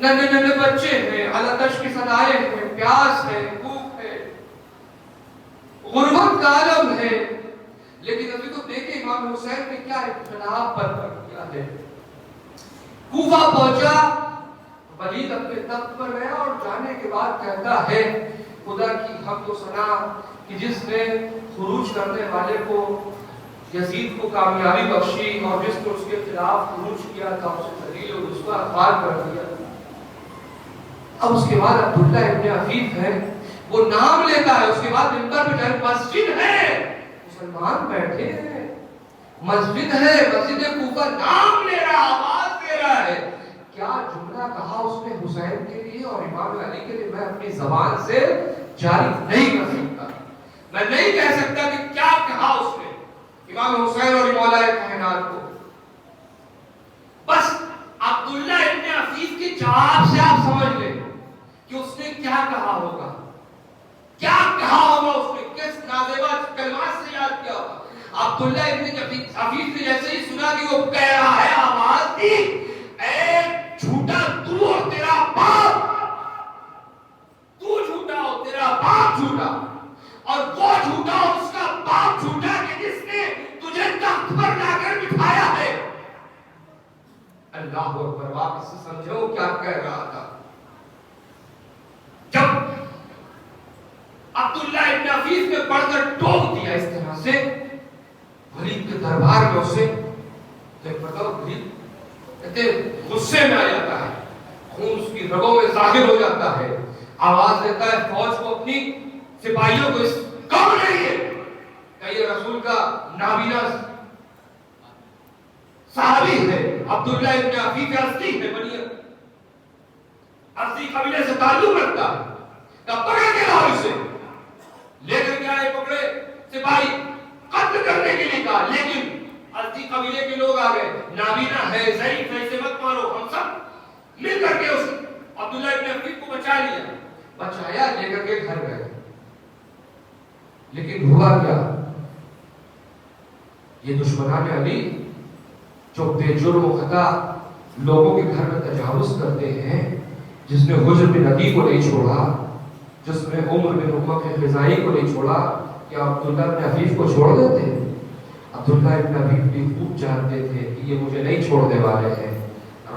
ننھے ننھے بچے ہیں، علاتش کی صدائیں ہیں، پیاس ہے، بھوک ہے، غربت کا عالم ہے، لیکن ابھی تو دیکھیں امام حسین نے کیا انقلاب برپا کیا ہے۔ کوفہ پہنچا، ولید اپنے تخت پر گیا اور جانے کے بعد کہتا ہے خدا کی حمد و ثنا کہ جس نے خروج کرنے والے کو، یزید کو کامیابی بخشی، اور جس نے اس کے خلاف خروج کیا تھا اسے ذلیل و رسوا خوار کر دیا۔ اب اس کے بعد عبداللہ ابن عفیف ہے، وہ نام لیتا ہے، اس کے بعد منبر پہ جائے، مسجد ہے، مسلمان بیٹھے ہیں، مسجد ہے، مسجد کوفہ، نام لے رہا، آواز دے رہا ہے، کیا جملہ کہا اس نے حسین کے لیے اور امام علی کے لیے میں اپنی زبان سے جاری نہیں کر سکتا۔ میں نہیں کہہ سکتا کہ کیا کہا اس نے امام حسین اور مولا کائنات کو۔ بس عبداللہ ابن عفیف کے جواب سے آپ سمجھ لیں کہ اس نے کیا کہا ہوگا، کیا کہا ہوگا، اس نے کس نازیبہ کلمات سے یاد کیا ہوگا۔ عبداللہ ابن عفیف نے جیسے ہی سنا کہ وہ کہہ رہا ہے، آواز دی، اے جھوٹا تو اور تیرا باپ، تو جھوٹا اور تیرا باپ جھوٹا، اور وہ جھوٹا اور اس کا باپ جھوٹا کہ جس نے تجھے تخت پر لا کر بٹھایا ہے۔ اللہ اکبر، واپس سے سمجھو کیا کہہ رہا تھا۔ جب عبداللہ ابن عفیف نے پڑھ کر ٹوک دیا اس طرح سے ولید کے دربار میں، اسے تو پتہ ولید کہتے غصے میں آ جاتا ہے، خون اس کی رگوں میں ظاہر ہو جاتا ہے، آواز دیتا ہے فوج کو، اپنی سپاہیوں کو، اس کون ہے یہ؟ کہ یہ رسول کا نابینا صحابی ہے، عبداللہ ابن عفیف ازدی ہے، بنی ازدی قبیلے سے تعلق رکھتا ہے، کہ پکڑ کے لاؤ اسے، لے کر کے آئے، پکڑے سپاہی، قتل کرنے کے لیے کہا، لیکن ازدی قبیلے کے لوگ آ گئے، نابینا ہے، ضعیف ہے، اسے مت مارو، ہم سب مل کر کے اس عبداللہ ابن عفیف کو بچا لیا، بچایا، لے کر کے گھر گئے۔ لیکن ہوا کیا؟ یہ دشمنان علی جو بے جرم و خطا لوگوں کے گھر میں تجاوز کرتے ہیں، جس نے حجر بن عدی کو نہیں چھوڑا، جس نے عمر بن عمر کے خزائی کو نہیں چھوڑا، کیا عبداللہ ابن عفیف کو چھوڑ دیتے؟ عبداللہ ابن عفیف بھی خوب جانتے تھے کہ یہ مجھے نہیں چھوڑنے والے ہیں۔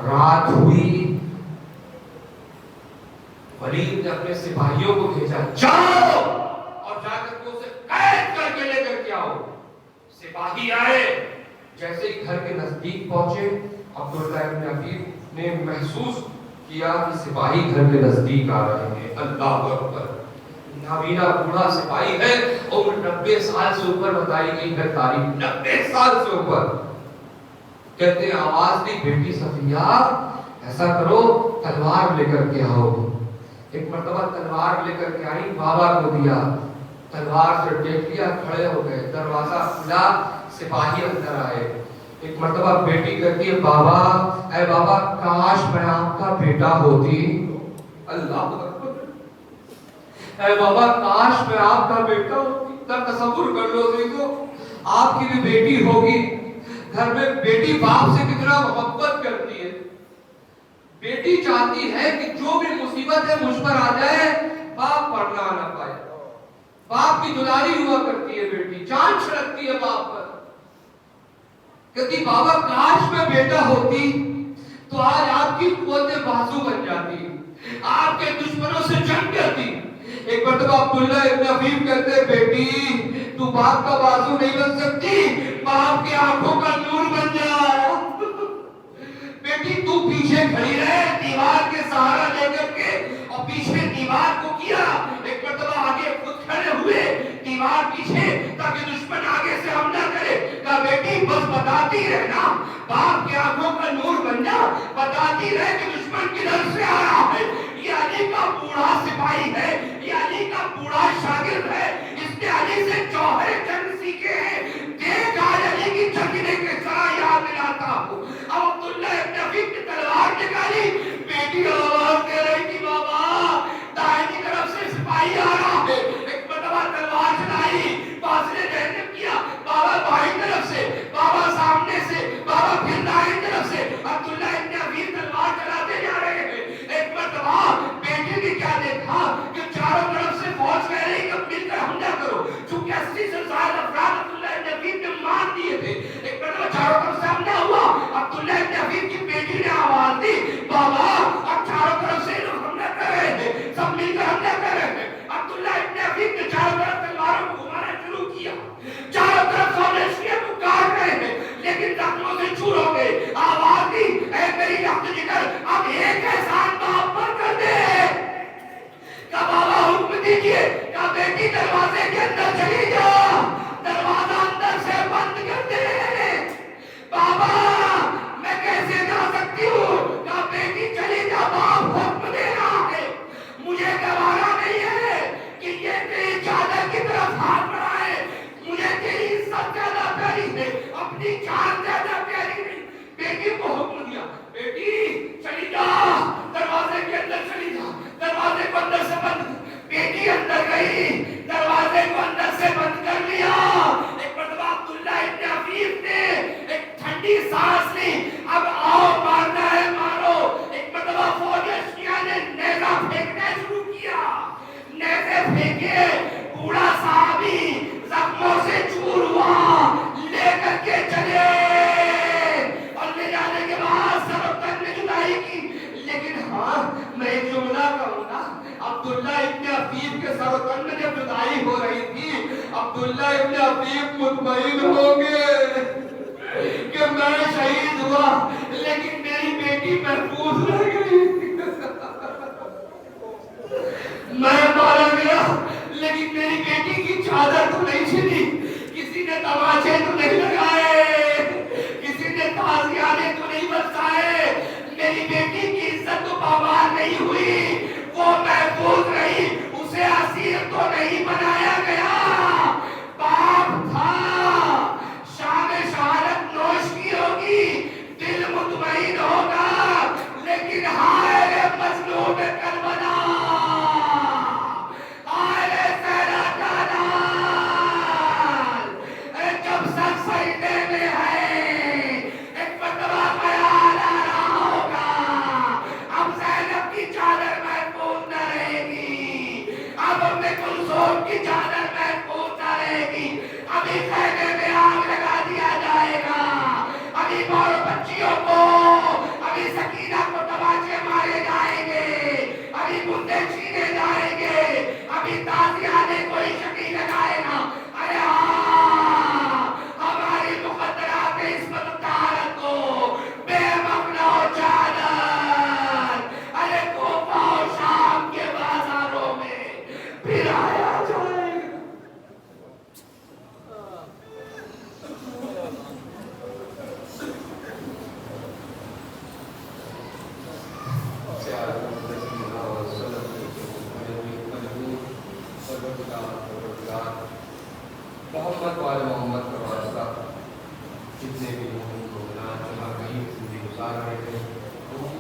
رات ہوئی، ولید نے اپنے سپاہیوں کو بھیجا، جاؤ اور جا کر کے اسے قید کر کے لے کر کے آؤ۔ سپاہی آئے، جیسے ہی گھر کے نزدیک پہنچے، عبداللہ ابن عفیف نے محسوس کیا کہ سپاہی گھر کے نزدیک آ رہے ہیں۔ اللہ اکبر، نابینا بوڑھا سپاہی ہے اور 90 سال سے اوپر بتائی گئی ہے تاریخ، 90 سال سے اوپر. کہتے ہیں آواز دی بیٹی صفیہ ایسا کرو تلوار لے کر کے آؤ. ایک مرتبہ تلوار لے کر کے آئی، بابا کو دیا، تلوار سے ٹیک لیا، کھڑے ہو گئے، دروازہ کھلا، سپاہی اندر آئے. ایک مرتبہ بیٹی کہتی ہے بابا، اے بابا کاش میں آپ کا بیٹا ہوتی. اللہ اکبر. اے بابا کاش میں آپ کا بیٹا ہوتی. تصور کر لو دیکھو، آپ کی بھی بیٹی ہوگی، گھر میں بیٹی باپ سے کتنا محبت کرتی ہے. بیٹی چاہتی ہے کہ جو بھی مصیبت ہے مجھ پر آ جائے، باپ پڑھنا نہ پائے. باپ کی دلاری ہوا کرتی ہے بیٹی، جان چھڑکتی ہے باپ پر. کہتی بابا کاش میں بیٹا ہوتی تو آج آپ کی قوت بازو بن جاتی، آپ کے دشمنوں سے جنگ کرتی. ایک مرتبہ عبداللہ ابن عفیف کہتے ہیں بیٹی تو باپ کا بازو نہیں بن سکتی، باپ کی آنکھوں کا نور بن جا. بیٹی تو پیچھے کھڑی رہے دیوار کے سہارا لے کر کے، اور پیچھے دیوار کو کیا. ایک مرتبہ آگے خود کھڑے ہوئے، دیوار پیچھے تاکہ دشمن آگے سے حملہ کرے. کہا بیٹی بس بتاتی رہنا، باپ کی آنکھوں کا نور بن جا، بتاتی رہے کہ دشمن کدھر سے آ رہا ہے. یہ علی کا بوڑھا سپاہی ہے، یہ علی کا بوڑھا شاگرد ہے، اس نے علی سے جوہر جنگ سیکھے ہیں. دیکھ آج علی کی جھگنے کے طرح یاد دلاتا ہوں. اب عبداللہ ابن عفیف نے تلوار نکالی، بیٹی آواز دے رہی تھی بابا دائیں طرف سے سپاہی آ رہا ہے. ایک مرتبہ تلوار چلائی، فاصلے جہنم کیا، بابا بائیں طرف سے، بابا سامنے سے، بابا پھر دائیں طرف سے. عبداللہ ابن عفیف تلوار چلاتے جا رہے ہیں. ایک مرتبہ بیٹی نے کیا دیکھا کہ چاروں طرف سے فوج کہہ رہی کہ مل کر حملہ کرو. چونکہ 80 سے زائد افراد عبداللہ ابن عفیف نے مار دیے تھے. ایک مرتبہ چاروں طرف سے حملہ ہوا. عبداللہ ابن عفیف کی بیٹی نے آواز دی بابا اب چاروں طرف سے لوگ حملہ کر رہے ہیں، سب مل کر حملہ کر رہے ہیں. عبداللہ ابن عفیف نے چاروں طرف تلواروں کو گھمانا شروع کیا. چاروں طرف فوجیوں کو کاٹ رہے ہیں لیکن زخموں سے چور ہو گئے. آواز دی اے میری رخت جگر اب ایک احسان باپ پر کر دے. کہا بابا حکم دیجئے. کہا بیٹی دروازے کے اندر چلی جا، دروازہ اندر سے بند کر دے. بابا میں کیسے جا سکتی ہوں؟ کہا بیٹی چلی جا، باپ حکم دے رہا ہے. مجھے گوارا نہیں ہے کہ یہ تیری چادر کی طرف ہاتھ بڑھائے. مجھے تیری عزت زیادہ پیاری ہے، اپنی جان زیادہ پیاری نہیں. بیٹی کو حکم دیا بیٹی چلی جا، دروازے کے اندر چلی جا، دروازے کو اندر سے بند. بیٹی اندر گئی، دروازے کو اندر سے بند کر لیا. ایک مرتبہ عبداللہ ابن عفیف نے ایک ٹھنڈی سانس لی. اب آؤ مارنا ہے مارو. ایک مرتبہ فوجیوں نے نیزہ پھینکنا شروع کیا. نیزے پھینکے، بوڑھا صحابی زخموں سے چور ہوا، لے کر کے چلے اور لے جانے کے بعد سر و تن میں جدائی کی. لیکن ہاں میں ایک جملہ کہوں گا، عبداللہ ابن عفیف کے سر و تن میں جب جدائی ہو رہی تھی عبداللہ ابن عفیف مطمئن ہو گئے کہ میں شہید ہوا لیکن میری بیٹی محفوظ رہ گئی. میں مارا گیا لیکن میری بیٹی کی چادر تو نہیں چھلی، کسی نے تماچے تو نہیں لگائے، کسی نے تازیانے تو نہیں برسائے، میری بیٹی کی عزت تو پامال نہیں ہوئی، وہ محفوظ رہی، اسے اسیر تو نہیں بنایا گیا. باپ تھا، شام شہادت نوش کی ہوگی، دل مطمئن ہوگا، لیکن ہائے مظلوم کربلا، ہائے سہرا کا لال، جب سب سجدے میں ہے ایک مرتبہ خیال آ رہا ہوگا اب زینب کی چادر محفوظ نہ رہے گی، اب ام کلثوم کی چادر